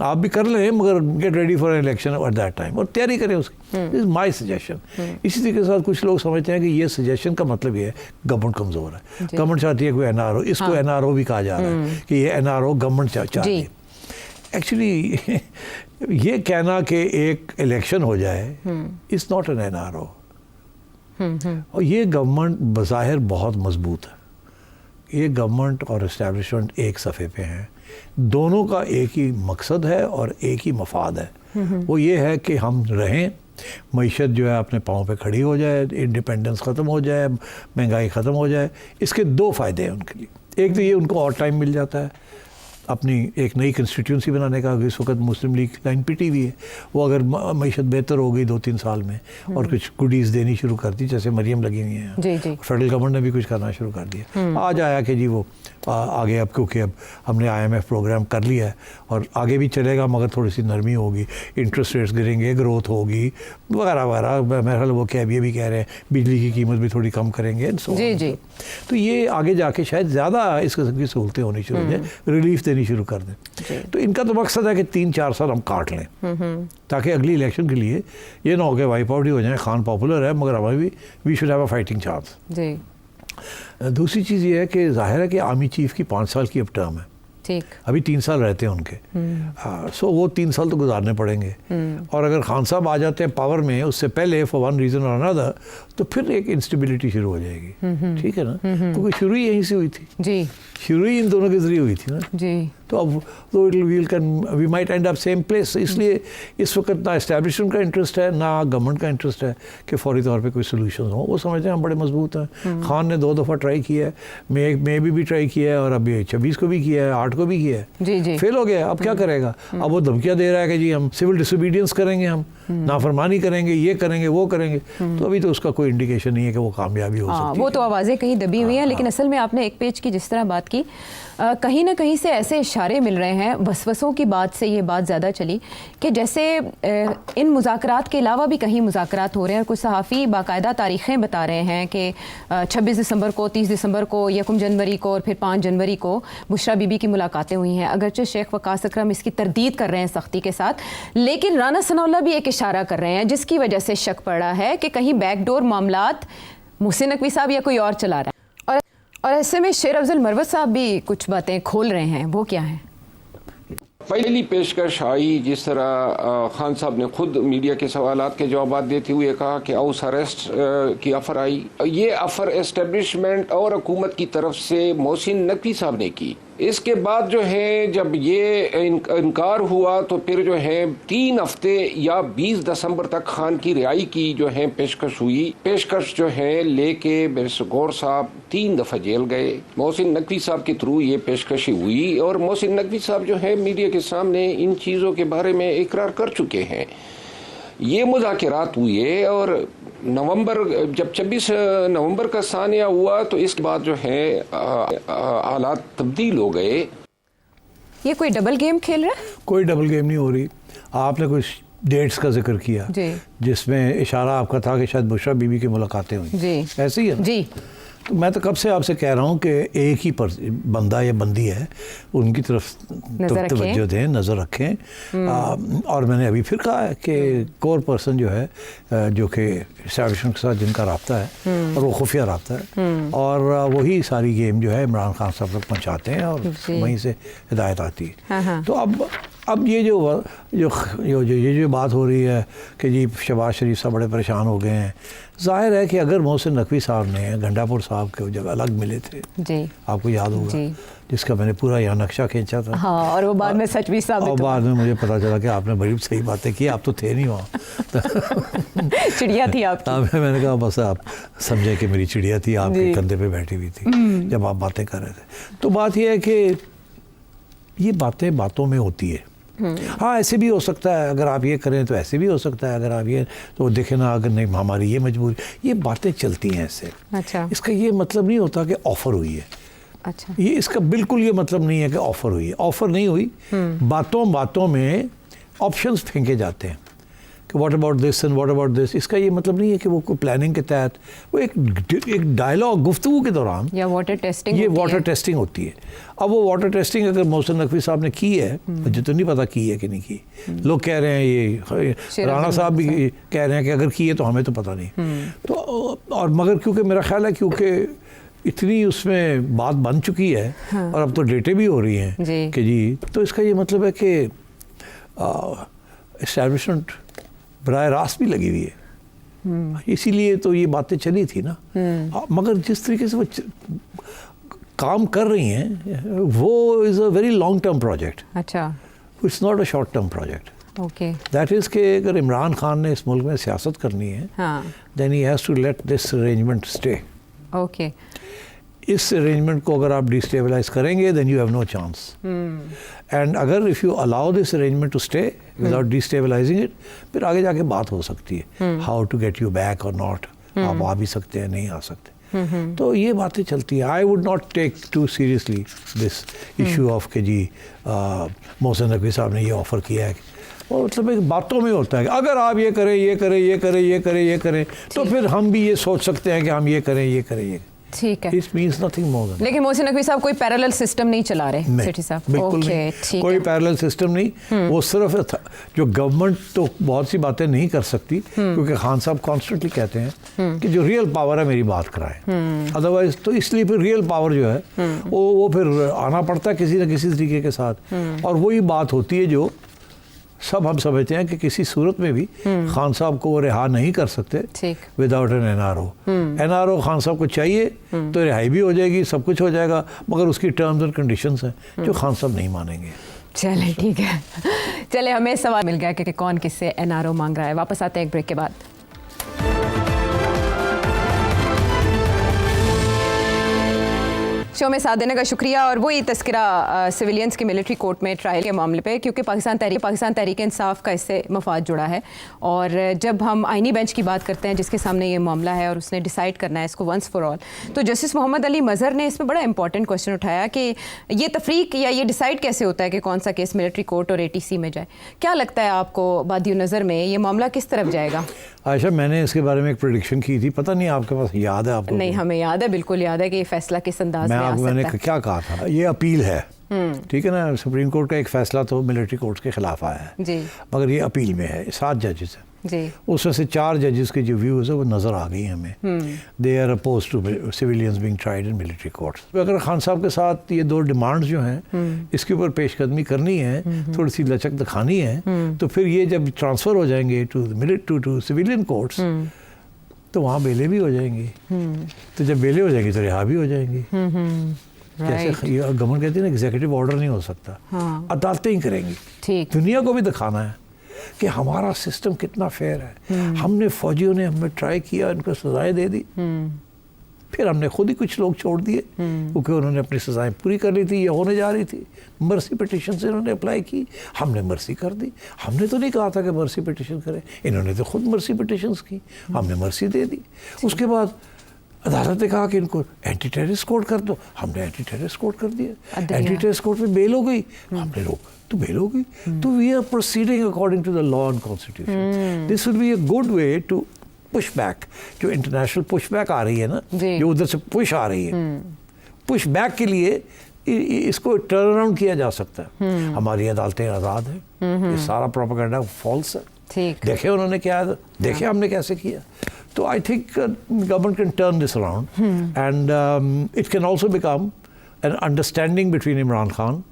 आप भी कर लें, मगर get ready for an election at that time, और तैयारी करें उसकी। Is my suggestion. इसी तरीके के साथ कुछ लोग समझते हैं कि ये सजेशन का मतलब ये है गवर्नमेंट कमज़ोर है, गवर्नमेंट चाहती है कोई NRO, इसको NRO भी कहा जा रहा है कि ये NRO गवर्नमेंट चाहती है। एक्चुअली ये कहना कि एक इलेक्शन हो जाए इज़ नॉट एन NRO, और ये गवर्नमेंट बज़ाहिर बहुत मजबूत है। ये गवर्नमेंट और इस्टेब्लिशमेंट एक सफ़े पे हैं, दोनों का एक ही मकसद है और एक ही मफाद है, वो ये है कि हम रहें, मईशत जो है अपने पाँव पे खड़ी हो जाए, इंडिपेंडेंस ख़त्म हो जाए, महंगाई ख़त्म हो जाए। इसके 2 फ़ायदे हैं उनके लिए। एक तो ये उनको और टाइम मिल जाता है अपनी एक नई कंस्टिट्यूंसी बनाने का। इस वक्त मुस्लिम लीग लाइन पिटी हुई है, वो अगर मईशत बेहतर हो गई 2-3 साल में और कुछ गुडीज़ देनी शुरू कर दी, जैसे मरियम लगी हुई हैं, फेडरल गवर्नमेंट ने भी कुछ करना शुरू कर दिया। आज आया कि जी वो आगे अब क्योंकि अब हमने IMF प्रोग्राम कर लिया है और आगे भी चलेगा, मगर थोड़ी सी नरमी होगी, इंटरेस्ट रेट्स गिरेंगे, ग्रोथ होगी वगैरह वगैरह। मेरे ख्याल वो ये भी कह रहे हैं बिजली की कीमत भी थोड़ी कम करेंगे। जी। तो ये आगे जाके शायद ज़्यादा इस किस्म की सहूलतें होनी शुरू हो जाए, रिलीफ देनी शुरू कर दें। तो इनका तो मकसद है कि 3-4 साल हम काट लें ताकि अगली इलेक्शन के लिए ये ना हो कि वाइप आउट ही हो जाए। खान पॉपुलर है, मगर हमें भी we should have a fighting chance. दूसरी चीज़ ये है कि जाहिर है कि आर्मी चीफ की 5 साल की अब टर्म है, ठीक, अभी 3 साल रहते हैं उनके, सो वो 3 साल तो गुजारने पड़ेंगे। और अगर खान साहब आ जाते हैं पावर में उससे पहले फॉर वन रीज़न और अनदर, तो फिर एक इंस्टेबिलिटी शुरू हो जाएगी। ठीक है ना, क्योंकि शुरू ही यहीं से हुई थी जी, शुरू ही इन दोनों के जरिए हुई थी ना जी। तो अब तो we might end up same place. इसलिए इस वक्त ना एस्टैब्लिशमेंट का इंटरेस्ट है ना गवर्नमेंट का इंटरेस्ट है कि फौरी तौर पे कोई सोल्यूशन हो। वो समझते हैं हम बड़े मजबूत हैं। खान ने 2 दफ़ा ट्राई किया है, मैं भी ट्राई किया है, और अभी 26 को भी किया है, 8 को भी किया है जी। फेल हो गया। अब क्या करेगा? अब वो धमकियाँ दे रहा है कि जी हम सिविल डिसोबीडियंस करेंगे, हम नाफरमानी करेंगे, ये करेंगे वो करेंगे। तो अभी तो उसका कोई इंडिकेशन नहीं है कि वो कामयाबी हो सकती है। वो तो आवाज़ें कहीं दबी हुई हैं, लेकिन असल में आपने एक पेज की जिस तरह बात की, कहीं ना कहीं से ऐसे इशारे मिल रहे हैं, वसवसों की बात से ये बात ज़्यादा चली कि जैसे इन मुज़ाकरात के अलावा भी कहीं मुज़ाकरात हो रहे हैं, और कुछ सहाफ़ी बाकायदा तारीख़ें बता रहे हैं कि 26 दिसंबर को, 30 दिसंबर को, 1 जनवरी को और फिर 5 जनवरी को बुशरा बीबी की मुलाकातें हुई हैं, अगरचे शेख वकास अकरम इसकी तरदीद कर रहे हैं सख्ती के साथ, लेकिन राना सनाउल्लाह भी एक इशारा कर रहे हैं जिसकी वजह से शक पड़ा है कि कहीं बैकडोर मामलात मोहसिन नकवी साहब या कोई और चला रहा है। और ऐसे में शेर अफजल मरवत साहब भी कुछ बातें खोल रहे हैं, वो क्या है? पहली पेशकश आई जिस तरह खान साहब ने खुद मीडिया के सवालात के जवाब देते हुए कहा कि हाउस अरेस्ट की ऑफ़र आई। ये ऑफ़र एस्टेब्लिशमेंट और हुकूमत की तरफ से मोहसिन नकवी साहब ने की। इसके बाद जो है जब ये इनकार हुआ तो फिर जो है 3 हफ्ते या 20 दिसंबर तक खान की रिहाई की जो है पेशकश हुई। पेशकश जो है लेके बैरिस्टर गौहर साहब 3 दफ़ा जेल गए। मोहसिन नकवी साहब के थ्रू ये पेशकशी हुई और मोहसिन नकवी साहब जो है मीडिया के सामने इन चीज़ों के बारे में इकरार कर चुके हैं। ये मुज़ाकरात हुए और जब 26 नवंबर का सानिया हुआ तो इसके बाद जो है हालात तब्दील हो गए। ये कोई डबल गेम खेल रहा है? कोई डबल गेम नहीं हो रही। आपने कुछ डेट्स का जिक्र किया जिसमें इशारा आपका था कि शायद बुशरा बीबी की मुलाकातें हुई, ऐसे ही है जी। तो मैं तो कब से आपसे कह रहा हूँ कि एक ही बंदा या बंदी है, उनकी तरफ तवज्जो दें, नज़र रखें। और मैंने अभी फिर कहा है कि कोर पर्सन जो है जो कि एस्टैब्लिशमेंट के साथ जिनका रब्ता है और वो खुफिया रब्ता है, और वही सारी गेम जो है इमरान खान साहब तक पहुँचाते हैं और वहीं से हिदायत आती है। तो अब ये जो बात हो रही है कि जी शहबाज शरीफ साहब बड़े परेशान हो गए हैं, जाहिर है कि अगर मोहसिन नकवी साहब ने गंडापुर साहब के जब अलग मिले थे जी, आपको याद होगा, जिसका मैंने पूरा यहाँ नक्शा खींचा था। हाँ, और वो बाद में सच भी साबित हुआ। और बाद में मुझे पता चला कि आपने बड़ी सही बातें की, आप तो थे नहीं वहाँ। चिड़िया थी आपकी। मैंने कहा बस आप समझे कि मेरी चिड़िया थी, आपके कंधे पे बैठी हुई थी जब आप बातें कर रहे थे। तो बात यह है कि ये बातें बातों में होती है। हाँ, ऐसे भी हो सकता है, अगर आप ये करें तो ऐसे भी हो सकता है, अगर आप ये तो देखें ना, अगर नहीं हमारी ये मजबूरी, ये बातें चलती हैं ऐसे। अच्छा। इसका ये मतलब नहीं होता कि ऑफ़र हुई है। अच्छा। ये इसका बिल्कुल ये मतलब नहीं है कि ऑफ़र हुई है। ऑफ़र नहीं हुई, बातों में ऑप्शंस फेंके जाते हैं कि what about this and what about this. इसका ये मतलब नहीं है कि वो कोई प्लानिंग के तहत, वो एक डायलॉग गुफ्तगू के दौरान या वाटर टेस्टिंग, ये वाटर टेस्टिंग होती है। अब वो वाटर टेस्टिंग अगर मोहसिन नकवी साहब ने की है, मुझे तो नहीं पता की है कि नहीं की। लोग कह रहे हैं, ये राणा साहब भी कह रहे हैं कि अगर की है तो हमें तो पता नहीं। तो और मगर क्योंकि मेरा ख्याल है क्योंकि इतनी उसमें बात बन चुकी है और अब तो डेटें भी हो रही हैं कि जी, तो इसका ये मतलब है कि एस्टैब्लिशमेंट बराह रास्त भी लगी हुई है, इसीलिए तो ये बातें चली थी ना। मगर जिस तरीके से वो काम कर रही हैं वो is a very long term project. अच्छा। It's not a short term project. Okay. That is कि अगर इमरान खान ने इस मुल्क में सियासत करनी है, then he has to let this arrangement stay. Okay. इस अरेंजमेंट को अगर आप डिस्टेबलाइज करेंगे then you have no chance. And अगर if you allow this arrangement to stay without destabilizing it, फिर आगे जाके बात हो सकती है how to get you back और नॉट। आप आ भी सकते हैं, नहीं आ सकते। तो ये बातें चलती हैं। I would not take too seriously this issue of के जी मोहसिन नकवी साहब ने ये ऑफ़र किया है। और मतलब एक बातों में होता है कि अगर आप ये करें, ये करें, ये करें, ये करें, ये करें, तो फिर हम भी ये सोच सकते हैं कि हम ये करें, ये करें, ये। ठीक है। It means nothing more than that. लेकिन मोहसिन नकवी साहब कोई पैरेलल सिस्टम नहीं चला रहे सेठी साहब? बिल्कुल नहीं, कोई पैरेलल सिस्टम नहीं। वो सिर्फ जो गवर्नमेंट तो बहुत सी बातें नहीं कर सकती, क्योंकि खान साहब कॉन्स्टेंटली कहते हैं कि जो रियल पावर है मेरी बात कराएं। अदरवाइज तो इसलिए फिर रियल पावर जो है वो फिर आना पड़ता है किसी न किसी तरीके के साथ। और वही बात होती है जो सब हम समझते हैं कि किसी सूरत में भी खान साहब को वो रिहा नहीं कर सकते without an NRO. NRO Khan साहब को चाहिए तो रिहाई भी हो जाएगी, सब कुछ हो जाएगा, मगर उसकी टर्म्स एंड कंडीशंस हैं जो खान साहब नहीं मानेंगे। चले ठीक है, चले हमें सवाल मिल गया कि कौन किससे एनआरओ मांग रहा है। वापस आते हैं एक ब्रेक के बाद। शो में साथ देने का शुक्रिया। और वही तस्करा सिविलियंस के मिलिट्री कोर्ट में ट्रायल के मामले पे, क्योंकि पाकिस्तान तहरीक इंसाफ का इससे मफाद जुड़ा है। और जब हम आइनी बेंच की बात करते हैं जिसके सामने ये मामला है और उसने डिसाइड करना है इसको वंस फॉर ऑल, तो जस्टिस मोहम्मद अली मज़हर ने इसमें बड़ा इंपॉर्टेंट क्वेश्चन उठाया कि ये तफरीक या ये डिसाइड कैसे होता है कि कौन सा केस मिलिट्री कोर्ट और ATC में जाए। क्या लगता है आपको बादियो नज़र में ये मामला किस तरफ जाएगा? आयशा, मैंने इसके बारे में एक प्रेडिक्शन की थी, पता नहीं आपके पास याद है? आपको? नहीं, हमें याद है, बिल्कुल याद है कि ये फैसला किस अंदाज में आ सकता है। मैंने क्या कहा था, ये अपील है ठीक है ना, सुप्रीम कोर्ट का एक फैसला तो मिलिट्री कोर्ट्स के खिलाफ आया है जी मगर ये अपील में है, 7 जजेस हैं, जी उसमें से 4 जजेस के जो व्यूज़ है वो नज़र आ गई हमें। They are opposed to civilians being tried in military courts. अगर खान साहब के साथ ये 2 डिमांड्स जो हैं इसके ऊपर पेशकदमी करनी है, थोड़ी सी लचक दिखानी है, तो फिर ये जब ट्रांसफ़र हो जाएंगे टू सिविलियन कोर्ट्स तो वहाँ बेले भी हो जाएंगी। तो जब बेले हो जाएंगी तो रिहा भी हो जाएंगी। जैसे ये गवर्नमेंट कहती है ना, एग्जीक्यूटिव ऑर्डर नहीं हो सकता, अदालतें ही करेंगी। ठीक, दुनिया को भी दिखाना है कि हमारा सिस्टम कितना फेयर है। हमने फौजियों ने हमें ट्राई किया, उनको सजाएं दे दी, फिर हमने खुद ही कुछ लोग छोड़ दिए क्योंकि उन्होंने अपनी सजाएं पूरी कर ली थी, ये होने जा रही थी। मर्सी पिटिशन से इन्होंने अप्लाई की, हमने मर्सी कर दी। हमने तो नहीं कहा था कि मर्सी पिटिशन करें, इन्होंने तो खुद मर्सी पिटिशंस की, हमने मर्सी दे दी। उसके बाद अदालत ने कहा कि इनको एंटी टेररिस्ट कोड कर दो, हमने एंटी टेररिस्ट कोड कर दिया। एंटी टेररिस्ट कोड में बेल हो गई, हमने रोक तो बेल हो गई। तो we are proceeding according to the law and constitution. This will be a good way to push back. जो इंटरनेशनल पुश बैक आ रही है ना, जो उधर से पुश आ रही है, पुश बैक के लिए इसको टर्न अराउंड किया जा सकता है। हमारी अदालतें आज़ाद हैं, ये सारा प्रोपेगेंडा फॉल्स है। ठीक, देखे उन्होंने क्या, देखे हमने कैसे किया। तो I think government can turn this around and it can also become an understanding between Imran Khan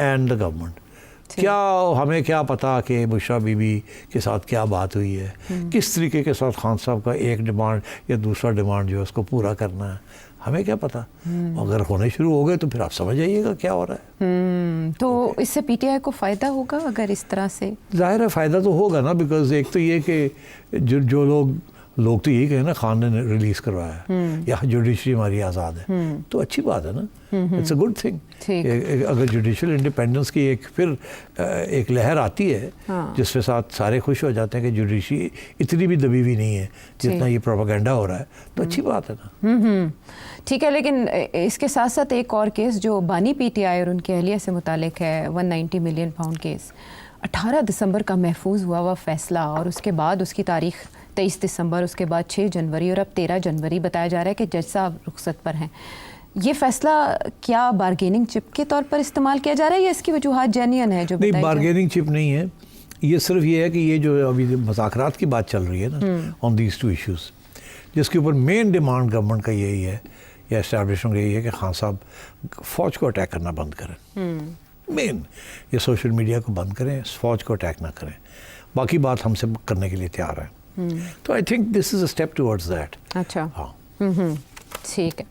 and the government. क्या हमें क्या पता कि बुशरा बीबी के साथ क्या बात हुई है, किस तरीके के साथ खान साहब का एक डिमांड या दूसरा डिमांड जो है उसको पूरा करना है, हमें क्या पता। अगर होने शुरू हो गए तो फिर आप समझ जाइएगा क्या हो रहा है। तो इससे पीटीआई को फ़ायदा होगा अगर इस तरह से? जाहिर है फ़ायदा तो होगा ना, बिकॉज एक तो ये कि जो लोग तो यही कहें ना खान ने रिलीज़ करवाया या जुडिशरी हमारी आज़ाद है, तो अच्छी बात है ना, इट्स अ गुड थिंग। अगर जुडिशल इंडिपेंडेंस की एक लहर आती है जिसके साथ सारे खुश हो जाते हैं कि जुडिशरी इतनी भी दबी हुई नहीं है जितना ये प्रोपेगेंडा हो रहा है, तो अच्छी बात है ना। ठीक है, लेकिन इसके साथ साथ एक और केस जो बानी पीटीआई और उनके अहलिया से मुतालिक है, 190 मिलियन पाउंड केस, 18 दिसंबर का महफूज हुआ फैसला और उसके बाद उसकी तारीख 23 दिसंबर, उसके बाद 6 जनवरी और अब 13 जनवरी बताया जा रहा है कि जज साहब रुखसत पर हैं। ये फैसला क्या बारगेनिंग चिप के तौर पर इस्तेमाल किया जा रहा है या इसकी वजूहात जेन्युइन है? जो नहीं, बारगेनिंग चिप नहीं है, ये सिर्फ ये है कि ये जो अभी मुज़ाकरात की बात चल रही है ना ऑन दीज 2 इश्यूज़, जिसके ऊपर मेन डिमांड गवर्नमेंट का यही है या एस्टैब्लिशमेंट का यही है कि खान साहब फ़ौज को अटैक करना बंद करें। मेन ये सोशल मीडिया को बंद करें, फ़ौज को अटैक ना करें, बाकी बात हमसे करने के लिए तैयार है। तो I think this is a step towards that. अच्छा, हाँ, ठीक है।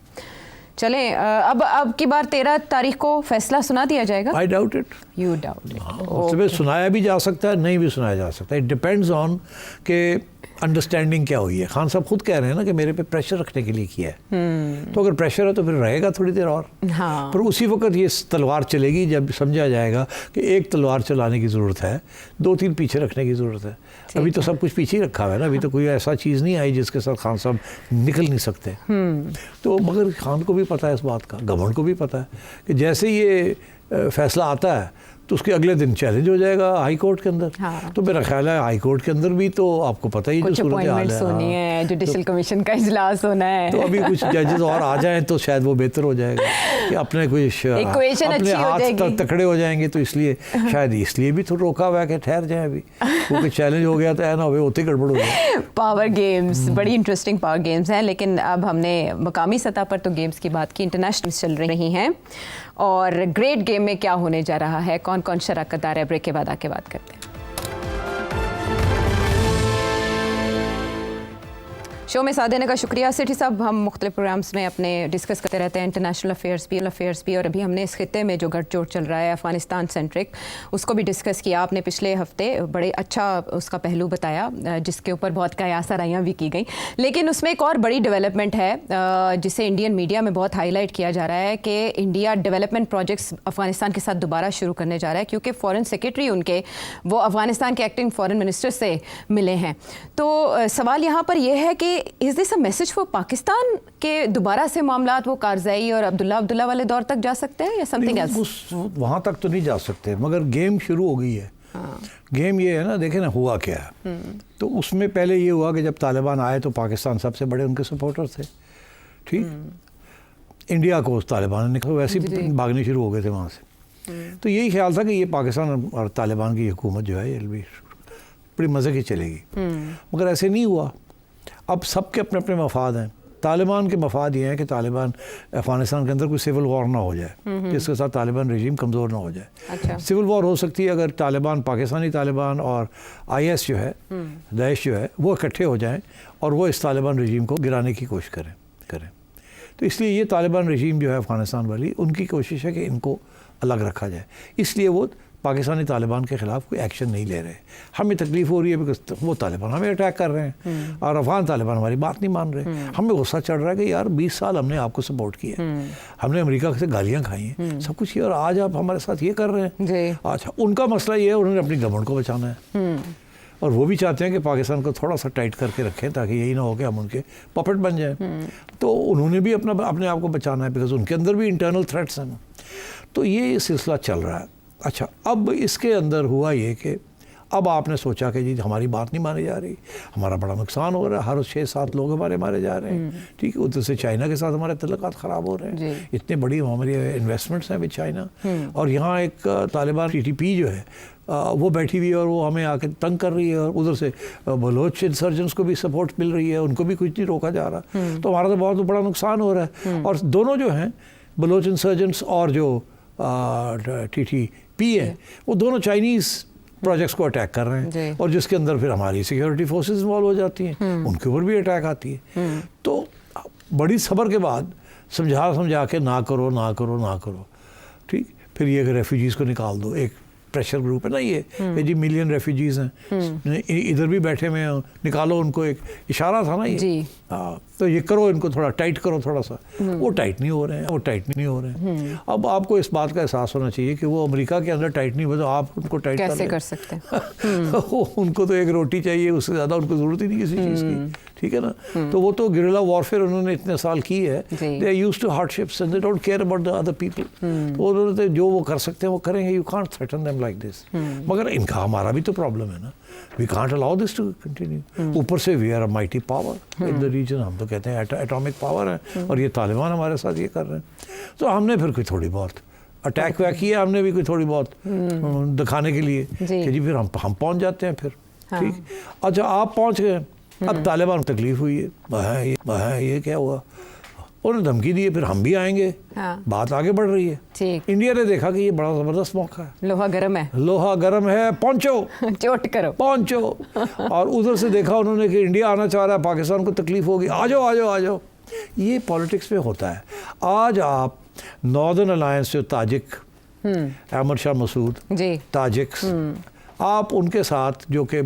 चलें, अब की बार 13 तारीख को फैसला सुना दिया जाएगा? I doubt it. You doubt it? उसमें सुनाया भी जा सकता है, नहीं भी सुनाया जा सकता है। इट डिपेंड्स ऑन के अंडरस्टैंडिंग क्या हुई है। खान साहब खुद कह रहे हैं ना कि मेरे पे प्रेशर रखने के लिए किया है, तो अगर प्रेशर है तो फिर रहेगा थोड़ी देर और। हाँ। पर उसी वक्त ये तलवार चलेगी जब समझा जाएगा कि एक तलवार चलाने की ज़रूरत है, 2-3 पीछे रखने की ज़रूरत है। अभी तो सब कुछ पीछे ही रखा हुआ है ना, अभी तो कोई ऐसा चीज़ नहीं आई जिसके साथ खान साहब निकल नहीं सकते। तो मगर खान को भी पता है इस बात का, गवर्नमेंट को भी पता है कि जैसे ये फैसला आता है तो उसके अगले दिन चैलेंज हो जाएगा हाई कोर्ट के अंदर। हाँ। तो मेरा ख्याल है हाई कोर्ट के अंदर भी तो आपको पता ही जो सूरत हाल है, होनी है, जुडिशल कमीशन का इजलास होना है, तो अभी कुछ जजेस और आ जाएं तो शायद वो बेहतर हो जाएगा कि अपने अपने हाथ तकड़े हो जाएंगे। तो इसलिए शायद इसलिए भी तो रोका हुआ है कि ठहर जाए अभी, क्योंकि चैलेंज हो गया तो है ना, होते गड़बड़ हो जाए। पावर गेम्स बड़ी इंटरेस्टिंग पावर गेम्स हैं, लेकिन अब हमने मकामी सतह पर तो गेम्स की बात की, इंटरनेशनल चल रही हैं और ग्रेट गेम में क्या होने जा रहा है, कौन कौन शराकतदार है, ब्रेक के बाद आके बात करते हैं। शो में साथ देने का शुक्रिया सेठी साहब। हम मुख्तलिफ प्रोग्राम्स में अपने डिस्कस करते रहते हैं इंटरनेशनल अफेयर्स भी, और अभी हमने इस खित्ते में जो गठजोड़ चल रहा है अफ़गानिस्तान सेंट्रिक, उसको भी डिस्कस किया। आपने पिछले हफ्ते बड़े अच्छा उसका पहलू बताया जिसके ऊपर बहुत कयास आराइयाँ भी की गई, लेकिन उसमें एक और बड़ी डेवलपमेंट है जिसे इंडियन मीडिया में बहुत हाईलाइट किया जा रहा है कि इंडिया डेवलपमेंट प्रोजेक्ट्स अफ़गानिस्तान के साथ दोबारा शुरू करने जा रहा है, क्योंकि फ़ॉरेन सेक्रेटरी उनके वो अफ़गानिस्तान के एक्टिंग फ़ॉरेन मिनिस्टर से मिले हैं। तो सवाल यहाँ पर यह है कि is this a message for Pakistan के दोबारा से मामलात वो कारज़ई और अब्दुल्ला वाले दौर तक जा सकते हैं या समथिंग एल्स? वहाँ तक तो नहीं जा सकते, मगर गेम शुरू हो गई है। गेम ये है ना, देखें ना हुआ क्या है। तो उसमें पहले ये हुआ कि जब तालिबान आए तो पाकिस्तान सबसे बड़े उनके सपोर्टर थे, ठीक। इंडिया को तालिबान ने वैसे ही भागने शुरू हो गए थे वहाँ से। तो यही ख्याल था कि ये पाकिस्तान और तालिबान की हुकूमत जो है ये भी बड़ी मज़े की चलेगी, मगर ऐसे नहीं हुआ। अब सबके अपने अपने मफाद हैं। तालिबान के मफाद ये हैं कि तालिबान अफ़गानिस्तान के अंदर कोई सिविल वॉर ना हो जाए, जिसके साथ तालिबान रजीम कमज़ोर ना हो जाए। अच्छा। सिविल वॉर हो सकती है अगर तालिबान, पाकिस्तानी तालिबान और IS जो है, दाइश जो है, वो इकट्ठे हो जाएं और वो इस तालिबान रजीम को गिराने की कोशिश करें। तो इसलिए ये तालिबान रजीम जो है अफ़गानिस्तान वाली, उनकी कोशिश है कि इनको अलग रखा जाए। इसलिए वो पाकिस्तानी तालिबान के ख़िलाफ़ कोई एक्शन नहीं ले रहे। हमें तकलीफ़ हो रही है बिकॉज वो तालिबान हमें अटैक कर रहे हैं और अफ़गान तालिबान हमारी बात नहीं मान रहे। हमें गुस्सा चढ़ रहा है कि यार 20 साल हमने आपको सपोर्ट किया, हमने अमेरिका से गालियाँ खाई हैं, सब कुछ किया, और आज आप हमारे साथ ये कर रहे हैं। अच्छा, उनका मसला ये है उन्होंने अपनी गवर्नमेंट को बचाना है और वो भी चाहते हैं कि पाकिस्तान को थोड़ा सा टाइट करके रखें ताकि यही ना हो कि हम उनके पपेट बन जाएं। तो उन्होंने भी अपने आप को बचाना है बिकॉज उनके अंदर भी इंटरनल थ्रेट्स हैं। तो ये सिलसिला चल रहा है। अच्छा, अब इसके अंदर हुआ ये कि अब आपने सोचा कि जी हमारी बात नहीं मानी जा रही, हमारा बड़ा नुकसान हो रहा है, हर 6-7 लोग हमारे मारे जा रहे हैं, ठीक है, उधर से चाइना के साथ हमारे तल्लुकात ख़राब हो रहे हैं, इतने बड़ी हमारी इन्वेस्टमेंट्स हैं विद चाइना, और यहाँ एक तालिबान TTP जो है वो बैठी हुई है और वो हमें आके तंग कर रही है, और उधर से बलोच इंसर्जेंट्स को भी सपोर्ट मिल रही है, उनको भी कुछ नहीं रोका जा रहा। तो हमारा तो बहुत बड़ा नुकसान हो रहा है। और दोनों जो हैं बलोच इंसर्जेंट्स और जो TTP है, वो दोनों चाइनीज़ प्रोजेक्ट्स को अटैक कर रहे हैं, और जिसके अंदर फिर हमारी सिक्योरिटी फोर्सेस इन्वॉल्व हो जाती हैं, उनके ऊपर भी अटैक आती है। तो बड़ी सब्र के बाद समझा के ना करो, ठीक, फिर ये रेफ्यूजीज़ को निकाल दो। एक प्रेशर ग्रुप है ना ये जी, मिलियन रेफ्यूजीज़ हैं, इधर भी बैठे हुए हैं, निकालो उनको। एक इशारा था ना ये, हाँ, तो ये करो, इनको थोड़ा टाइट करो थोड़ा सा। वो टाइट नहीं हो रहे हैं, अब आपको इस बात का एहसास होना चाहिए कि वो अमेरिका के अंदर टाइट नहीं हुए तो आप उनको टाइट कैसे कर सकते हैं? उनको तो एक रोटी चाहिए, उससे ज़्यादा उनको ज़रूरत ही नहीं किसी चीज़ की, ठीक है ना। तो वो तो गिरिला वॉरफेयर उन्होंने इतने साल की है, they are used to hardships and they don't care about the other people. तो उन्होंने जो वो कर सकते हैं वो करेंगे, you can't threaten them like this. मगर इनका हमारा भी तो प्रॉब्लम है ना, we can't allow this to continue. ऊपर से we are a mighty power in the region, हम तो कहते हैं एटॉमिक पावर है, और ये तालिबान हमारे साथ ये कर रहे हैं। तो हमने फिर कोई थोड़ी बहुत अटैक वैक किया, हमने भी कोई थोड़ी बहुत दिखाने के लिए कि जी फिर हम पहुंच जाते हैं फिर, ठीक। अच्छा, आप पहुंच गए, अब तालिबान को तकलीफ हुई है, ये क्या हुआ, उन्होंने धमकी दी है फिर हम भी आएंगे। बात आगे बढ़ रही है। इंडिया ने देखा कि ये बड़ा ज़बरदस्त मौका है, लोहा गर्म है, पहुंचो चोट करो, पहुंचो। और उधर से देखा उन्होंने कि इंडिया आना चाह रहा है, पाकिस्तान को तकलीफ होगी, आ जाओ। ये पॉलिटिक्स में होता है। आज आप नॉर्दर्न अलायंस जो ताजिक, अहमद शाह मसूद ताजिक्स, आप उनके साथ जो कि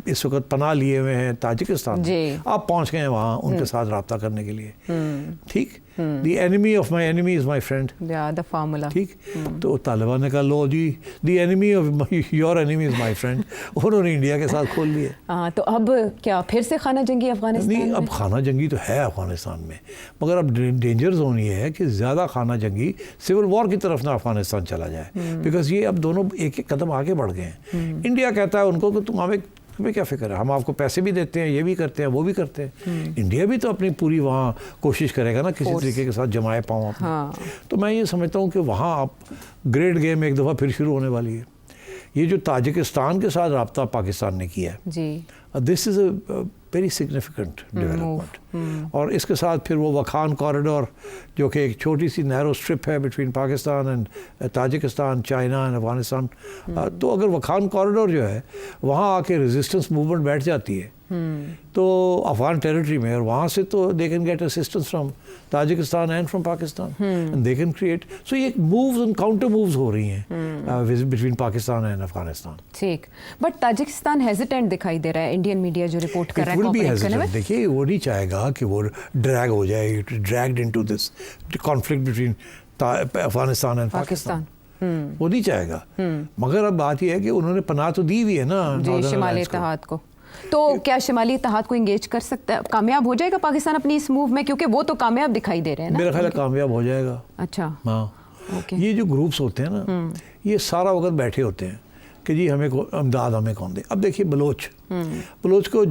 इस वक्त पनाह लिए हुए हैं ताजिकिस्तान में, आप पहुंच गए हैं वहाँ उनके साथ रब्ता करने के लिए, ठीक। The enemy of my enemy is my friend, the formula, ठीक। तो तालिबान ने कहा लो जी, the enemy of your enemy is my friend, उन्होंने इंडिया के साथ खोल लिए। तो अब क्या फिर से खाना जंगी अफगानिस्तान में? नहीं, अब खाना जंगी तो है अफगानिस्तान में, मगर अब डेंजर जोन ये है कि ज़्यादा खाना जंगी सिविल वॉर की तरफ ना अफगानिस्तान चला जाए, बिकॉज ये अब दोनों एक कदम आगे बढ़ गए हैं। इंडिया कहता है उनको कि तुम्हें क्या फिक्र है, हम आपको पैसे भी देते हैं, ये भी करते हैं, वो भी करते हैं। इंडिया भी तो अपनी पूरी वहाँ कोशिश करेगा ना किसी तरीके के साथ जमाए पाँव अपने। तो मैं ये समझता हूँ कि वहाँ आप ग्रेट गेम एक दफ़ा फिर शुरू होने वाली है। ये जो ताजिकिस्तान के साथ रब्ता पाकिस्तान ने किया है, this is a very significant development. और इसके साथ फिर वो वखान कॉरिडोर जो कि एक छोटी सी नैरो स्ट्रिप है between Pakistan and Tajikistan, China and Afghanistan. तो अगर वखान कॉरिडोर जो है वहाँ आके रेजिस्टेंस मूवमेंट बैठ जाती है तो अफगान टेरिटरी में, और वहाँ से तो they can get assistance from Tajikistan and from Pakistan and they can create. So ये मूव्स एंड काउंटर मूव्स हो रही हैं बिटवीन पाकिस्तान एंड अफगानिस्तान। ठीक, बट ताजिकिस्तान हेजिटेंट दिखाई दे रहा है, इंडियन मीडिया जो रिपोर्ट कर रहा है। देखिए, वो नहीं चाहेगा कि वो ड्रैग हो जाए, dragged into this conflict between Afghanistan and Pakistan, वो नहीं चाहेगा। मगर अब बात यह है कि उन्होंने पनाह तो दी हुई है ना शिमाली इत्तेहाद को, तो क्या शिमाली इत्तेहाद को इंगेज कर सकता है? कामयाब हो जाएगा पाकिस्तान अपनी इस मूव में, क्योंकि वो तो कामयाब दिखाई दे रहे हैं ना? मेरा ख्याल है कामयाब हो जाएगा। अच्छा, हाँ। ये जो ग्रुप्स होते हैं ना, ये सारा वक्त बैठे होते हैं कि जी हमें इमदाद हमें कौन दे। अब देखिए बलोच को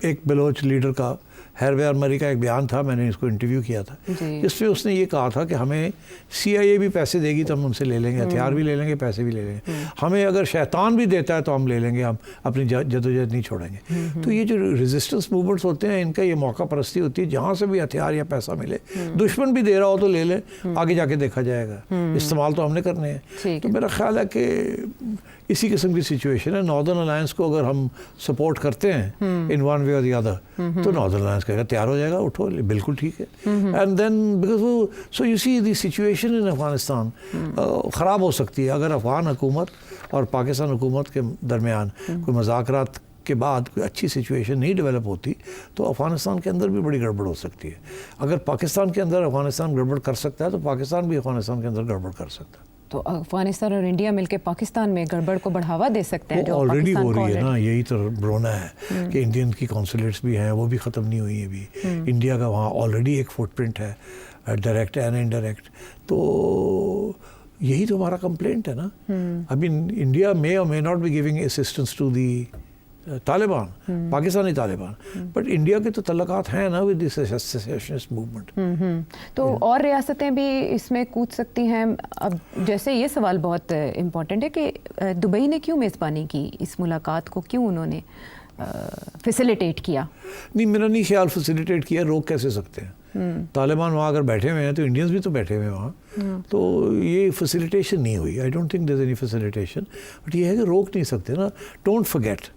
एक बलोच लीडर का हैरवे अमरी का एक बयान था, मैंने इसको इंटरव्यू किया था, जी। जिसमें उसने ये कहा था कि हमें CIA भी पैसे देगी तो हम उनसे ले लेंगे, हथियार भी ले लेंगे, पैसे भी ले लेंगे, हमें अगर शैतान भी देता है तो हम ले लेंगे, हम अपनी जदोजहद नहीं छोड़ेंगे। तो ये जो रेजिस्टेंस मूवमेंट्स होते हैं, इनका ये मौका परस्ती होती है, जहाँ से भी हथियार या पैसा मिले, दुश्मन भी दे रहा हो तो ले ले, आगे जाके देखा जाएगा, इस्तेमाल तो हमने करने हैं। तो मेरा ख्याल है कि इसी किस्म की सिचुएशन है। नॉर्दर्न अलायंस को अगर हम सपोर्ट करते हैं इन वन वे और द अदर, तो नॉर्दर्न अलायंस कहेगा तैयार हो जाएगा, उठो, बिल्कुल ठीक है। एंड देन बिकॉज वो so you see the situation in Afghanistan ख़राब हो सकती है अगर अफगान हुकूमत और पाकिस्तान हुकूमत के दरमियान कोई मुज़ाकरात के बाद कोई अच्छी सिचुएशन नहीं डेवलप होती, तो अफ़गानिस्तान के अंदर भी बड़ी गड़बड़ हो सकती है। अगर पाकिस्तान के अंदर अफ़गानिस्तान गड़बड़ कर सकता है, तो पाकिस्तान भी अफ़गानिस्तान के अंदर गड़बड़ कर सकता है। तो अफगानिस्तान और इंडिया मिलकर पाकिस्तान में गड़बड़ को बढ़ावा दे सकते हैं, जो ऑलरेडी हो पाकिस्तान रही है ना, यही तो रोना है कि इंडियन की कॉन्सुलेट्स भी हैं, वो भी ख़त्म नहीं हुई है अभी। इंडिया का वहाँ ऑलरेडी एक फुटप्रिंट है, डायरेक्ट एंड इनडायरेक्ट। तो यही तो हमारा कंप्लेंट है ना। I mean India may or may not be giving assistance to the Taliban, Pakistani Taliban, but India के तो तल्लुकात हैं ना विद दिस सेसेशनिस्ट मूवमेंट। तो और रियासतें भी इसमें कूद सकती हैं। अब जैसे ये सवाल बहुत इम्पोर्टेंट है कि दुबई ने क्यों मेज़बानी की इस मुलाकात को, क्यों उन्होंने फैसिलिटेट किया? नहीं, मेरा नहीं ख्याल फैसिलिटेट किया, रोक कैसे सकते हैं? तालिबान वहाँ अगर बैठे हुए हैं तो इंडियंस भी तो बैठे हुए हैं वहाँ, तो ये फैसिलिटेशन नहीं हुई। I don't think there is any facilitation, but ये है कि रोक नहीं सकते ना। Don't forget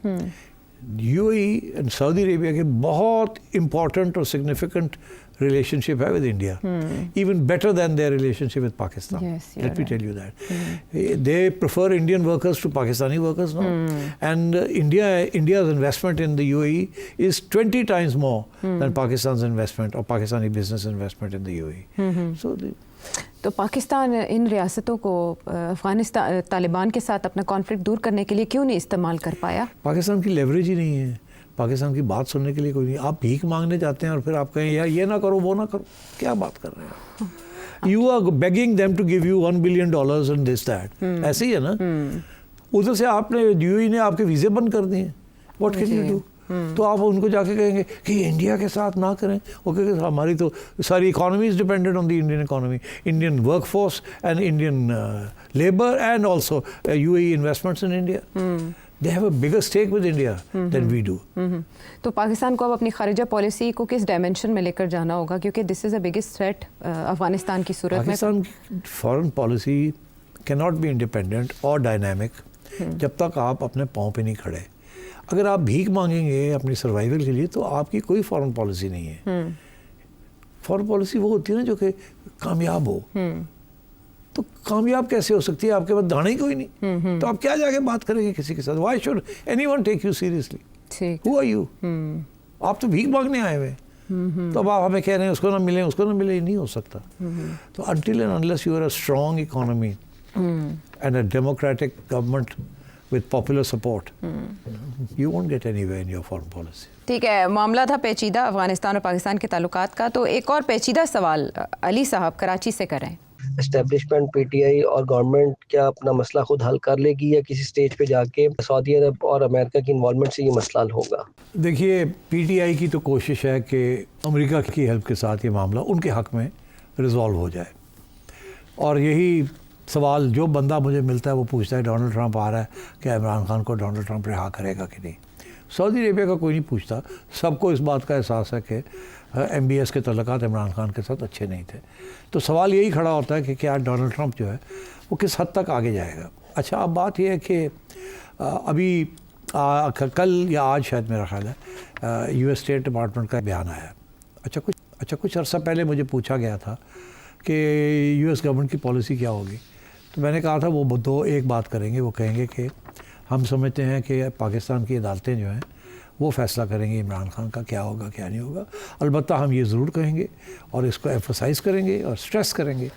UAE and Saudi Arabia के बहुत इंपॉर्टेंट और सिग्निफिकेंट रिलेशनशिप है with India, even better than their relationship with Pakistan. Let me tell you that they prefer Indian workers to Pakistani workers now, and India's investment in the UAE is 20 times more than Pakistan's investment or Pakistani business investment in the UAE. So तो पाकिस्तान इन रियासतों को अफगानिस्तान तालिबान के साथ अपना conflict दूर करने के लिए क्यों नहीं इस्तेमाल कर पाया? पाकिस्तान की लेवरेज ही नहीं है, पाकिस्तान की बात सुनने के लिए कोई नहीं। आप भीख मांगने जाते हैं और फिर आप कहें यार ये ना करो वो ना करो, क्या बात कर रहे हैं? You are begging them to give you $1 billion and this that, ऐसे ही है ना। उधर से आपने UAE ने आपके वीज़े बंद कर दिए, व्हाट कैन यू डू? तो आप उनको जाके कहेंगे कि इंडिया के साथ ना करें, वो कहेंगे हमारी तो सारी economy is dependent on the Indian economy, Indian work force and Indian labour and also UAE investments in India. They have a bigger stake with India than we do. तो पाकिस्तान को अब अपनी खारिजा पॉलिसी को किस डायमेंशन में लेकर जाना होगा, क्योंकि this is a biggest threat Afghanistan की सूरत में? पाकिस्तान की foreign policy can not be independent और डायनामिक जब तक आप अपने पाँव पे नहीं खड़े। अगर आप भीख मांगेंगे अपनी सर्वाइवल के लिए तो आपकी कोई फॉरेन पॉलिसी नहीं है। फॉरेन पॉलिसी वो होती है ना जो कि कामयाब हो। तो कामयाब कैसे हो सकती है? आपके पास दाना ही कोई नहीं, तो आप क्या जाके बात करेंगे किसी के साथ? Why should anyone take you seriously? Who are you? आप तो भीख मांगने आए हुए, तो अब आप हमें कह रहे हैं उसको ना मिले उसको ना मिले, नहीं हो सकता। तो until and unless you are a strong economy and a democratic government with popular support, you won't get anywhere in your foreign policy. ठीक है, मामला था पेचीदा अफगानिस्तान और पाकिस्तान के ताल्लुकात का। तो एक और पेचीदा सवाल अली साहब कराची से करें। एस्टेब्लिशमेंट PTI और गवर्नमेंट क्या अपना मसला खुद हल कर लेगी या किसी स्टेज पे जाके सऊदी अरब और अमेरिका की इन्वॉल्वमेंट से ये मसला हल होगा? देखिए, PTI की तो कोशिश है कि अमेरिका की हेल्प के साथ ये मामला उनके हक में रिजॉल्व हो जाए, और यही सवाल जो बंदा मुझे मिलता है वो पूछता है डोनाल्ड ट्रंप आ रहा है, क्या इमरान खान को डोनाल्ड ट्रंप रिहा करेगा कि नहीं? सऊदी अरेबिया का कोई नहीं पूछता, सबको इस बात का एहसास है कि MBS के तल्लुकात इमरान खान के साथ अच्छे नहीं थे। तो सवाल यही खड़ा होता है कि क्या डोनाल्ड ट्रंप जो है वो किस हद तक आगे जाएगा। अच्छा, अब बात यह है कि अभी कल या आज शायद मेरा ख्याल है US स्टेट डिपार्टमेंट का बयान आया। कुछ अर्सा पहले मुझे पूछा गया था कि US गवर्नमेंट की पॉलिसी क्या होगी, तो मैंने कहा था वो एक बात करेंगे, वो कहेंगे कि हम समझते हैं कि पाकिस्तान की अदालतें जो हैं वो फ़ैसला करेंगे इमरान खान का क्या होगा क्या नहीं होगा। अलबत्ता हम ये ज़रूर कहेंगे और इसको एम्फसाइज़ करेंगे और स्ट्रेस करेंगे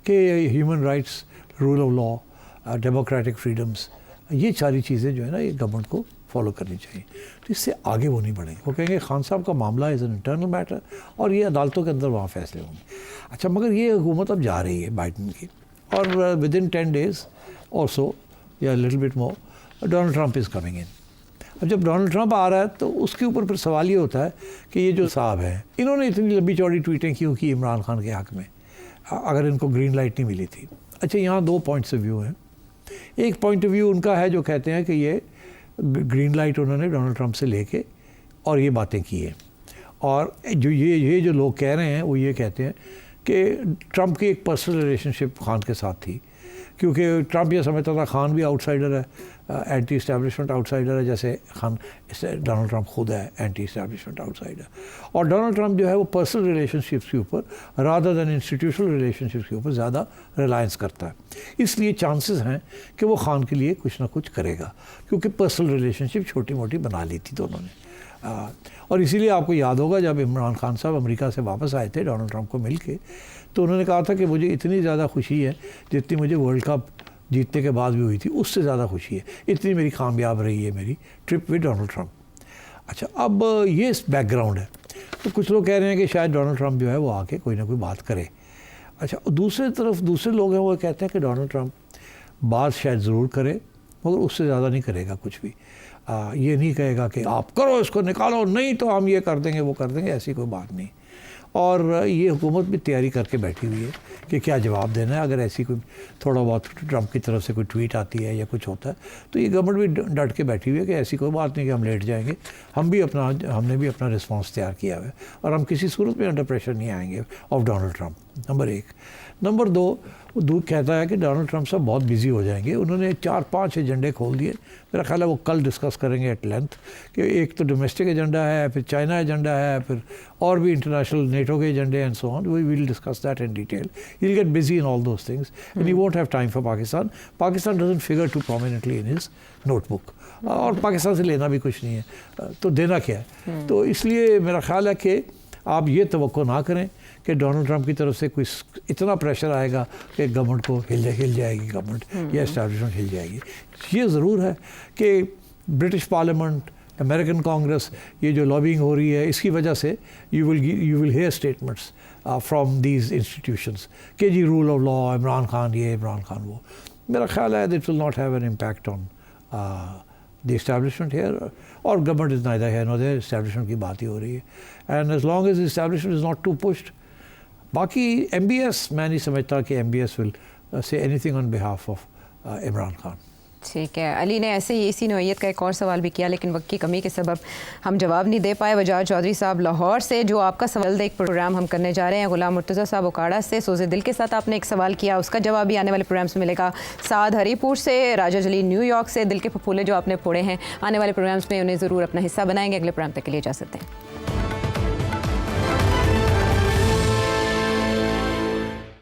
कि human rights, rule of law, democratic freedoms, ये सारी चीज़ें जो है ना ये गवर्नमेंट को फॉलो करनी चाहिए। तो इससे आगे वो नहीं बढ़ेंगे, वो कहेंगे खान साहब का मामला इज़ एन इंटरनल मैटर और ये अदालतों के अंदर वहाँ फ़ैसले होंगे। अच्छा, मगर ये हुकूमत अब जा रही है बाइडन की, और विद इन 10 days और सो या little bit more Donald Trump is coming in. अब जब डोनाल्ड ट्रंप आ रहा है तो उसके ऊपर फिर सवाल ये होता है कि ये जो साहब हैं इन्होंने इतनी लंबी चौड़ी ट्वीटें क्यों की इमरान खान के हक़ में, अगर इनको ग्रीन लाइट नहीं मिली थी। अच्छा, यहाँ दो पॉइंट्स ऑफ व्यू हैं। एक पॉइंट ऑफ व्यू उनका है जो कहते हैं कि ये ग्रीन लाइट उन्होंने डोनाल्ड ट्रंप से लेके और ये बातें की हैं, और जो ये जो लोग कह रहे हैं वो ये कहते हैं कि ट्रंप की एक पर्सनल रिलेशनशिप खान के साथ थी, क्योंकि ट्रंप ये समझता था खान भी आउटसाइडर है, एंटी इस्टेब्लिशमेंट आउटसाइडर है, जैसे खान डोनाल्ड ट्रंप खुद है एंटी इस्टेब्लिशमेंट आउटसाइडर। और डोनाल्ड ट्रंप जो है वो पर्सनल रिलेशनशिप्स के ऊपर रादर दैन इंस्टीट्यूशनल रिलेशनशिप्स के ऊपर ज़्यादा रिलायंस करता है, इसलिए चांसेस हैं कि वो खान के लिए कुछ ना कुछ करेगा, क्योंकि पर्सनल रिलेशनशिप छोटी मोटी बना ली थी दोनों ने। और इसीलिए आपको याद होगा जब इमरान खान साहब अमेरिका से वापस आए थे डोनाल्ड ट्रंप को मिल के, तो उन्होंने कहा था कि मुझे इतनी ज़्यादा खुशी है जितनी मुझे वर्ल्ड कप जीतने के बाद भी हुई थी, उससे ज़्यादा खुशी है, इतनी मेरी कामयाब रही है मेरी ट्रिप विद डोनाल्ड ट्रंप। अच्छा, अब ये बैकग्राउंड है, तो कुछ लोग कह रहे हैं कि शायद डोनाल्ड ट्रंप जो है वो आके कोई ना कोई बात करे। अच्छा, दूसरी तरफ दूसरे लोग हैं वो कहते हैं कि डोनाल्ड ट्रंप बात शायद ज़रूर करे मगर उससे ज़्यादा नहीं करेगा कुछ भी। ये नहीं कहेगा कि आप करो इसको निकालो, नहीं तो हम ये कर देंगे वो कर देंगे, ऐसी कोई बात नहीं। और ये हुकूमत भी तैयारी करके बैठी हुई है कि क्या जवाब देना है अगर ऐसी कोई थोड़ा बहुत ट्रंप की तरफ से कोई ट्वीट आती है या कुछ होता है, तो ये गवर्नमेंट भी डट के बैठी हुई है कि ऐसी कोई बात नहीं कि हम लेट जाएंगे, हमने भी अपना रिस्पॉन्स तैयार किया हुआ है और हम किसी सूरत में अंडर प्रेशर नहीं आएंगे ऑफ डोनाल्ड ट्रंप। नंबर एक। नंबर दो, वो कहता है कि डोनाल्ड ट्रंप साहब बहुत बिजी हो जाएंगे, उन्होंने 4-5 एजेंडे खोल दिए, मेरा ख्याल है वो कल डिस्कस करेंगे एट लेंथ, कि एक तो डोमेस्टिक एजेंडा है, फिर चाइना एजेंडा है, फिर और भी इंटरनेशनल नेटो के एजेंडे and so on. We will discuss that in detail. He will get busy in all those things and he won't have time for Pakistan. Pakistan doesn't figure too prominently in his notebook, और पाकिस्तान से लेना भी कुछ नहीं है, तो देना क्या है। तो इसलिए मेरा ख्याल है कि आप ये तवक्को ना करें कि डोनाल्ड ट्रंप की तरफ से कोई इतना प्रेशर आएगा कि गवर्नमेंट को हिल जाएगी गवर्नमेंट या एस्टैब्लिशमेंट हिल जाएगी। ये ज़रूर है कि ब्रिटिश पार्लियामेंट, अमेरिकन कांग्रेस, ये जो लॉबिंग हो रही है इसकी वजह से you will hear statements from these institutions कि जी rule of law, Imran Khan ये, इमरान खान वो। मेरा ख्याल है that will not have an impact on the establishment here, or government is neither here nor there, establishment की बात ही हो रही है, and as long as the establishment is not too pushed, बाकी MBS मैं नहीं समझता कि MBS will say anything on behalf of Imran Khan. ठीक है, अली ने ऐसे ही इसी नोयत का एक और सवाल भी किया, लेकिन वक्त की कमी के सबब हम जवाब नहीं दे पाए। वजाहत चौधरी साहब लाहौर से जो आपका सवाल एक प्रोग्राम हम करने जा रहे हैं, गुलाम मुर्तज़ा साहब उकाड़ा से सोज़े दिल के साथ आपने एक सवाल किया, उसका जवाब भी आने वाले प्रोग्राम्स में मिलेगा। साद हरीपुर से, राजा जली न्यूयॉर्क से, दिल के फफूले जो आपने फोड़े हैं, आने वाले प्रोग्राम्स में उन्हें ज़रूर अपना हिस्सा बनाएंगे। अगले प्रोग्राम तक के लिए इजाज़त दें।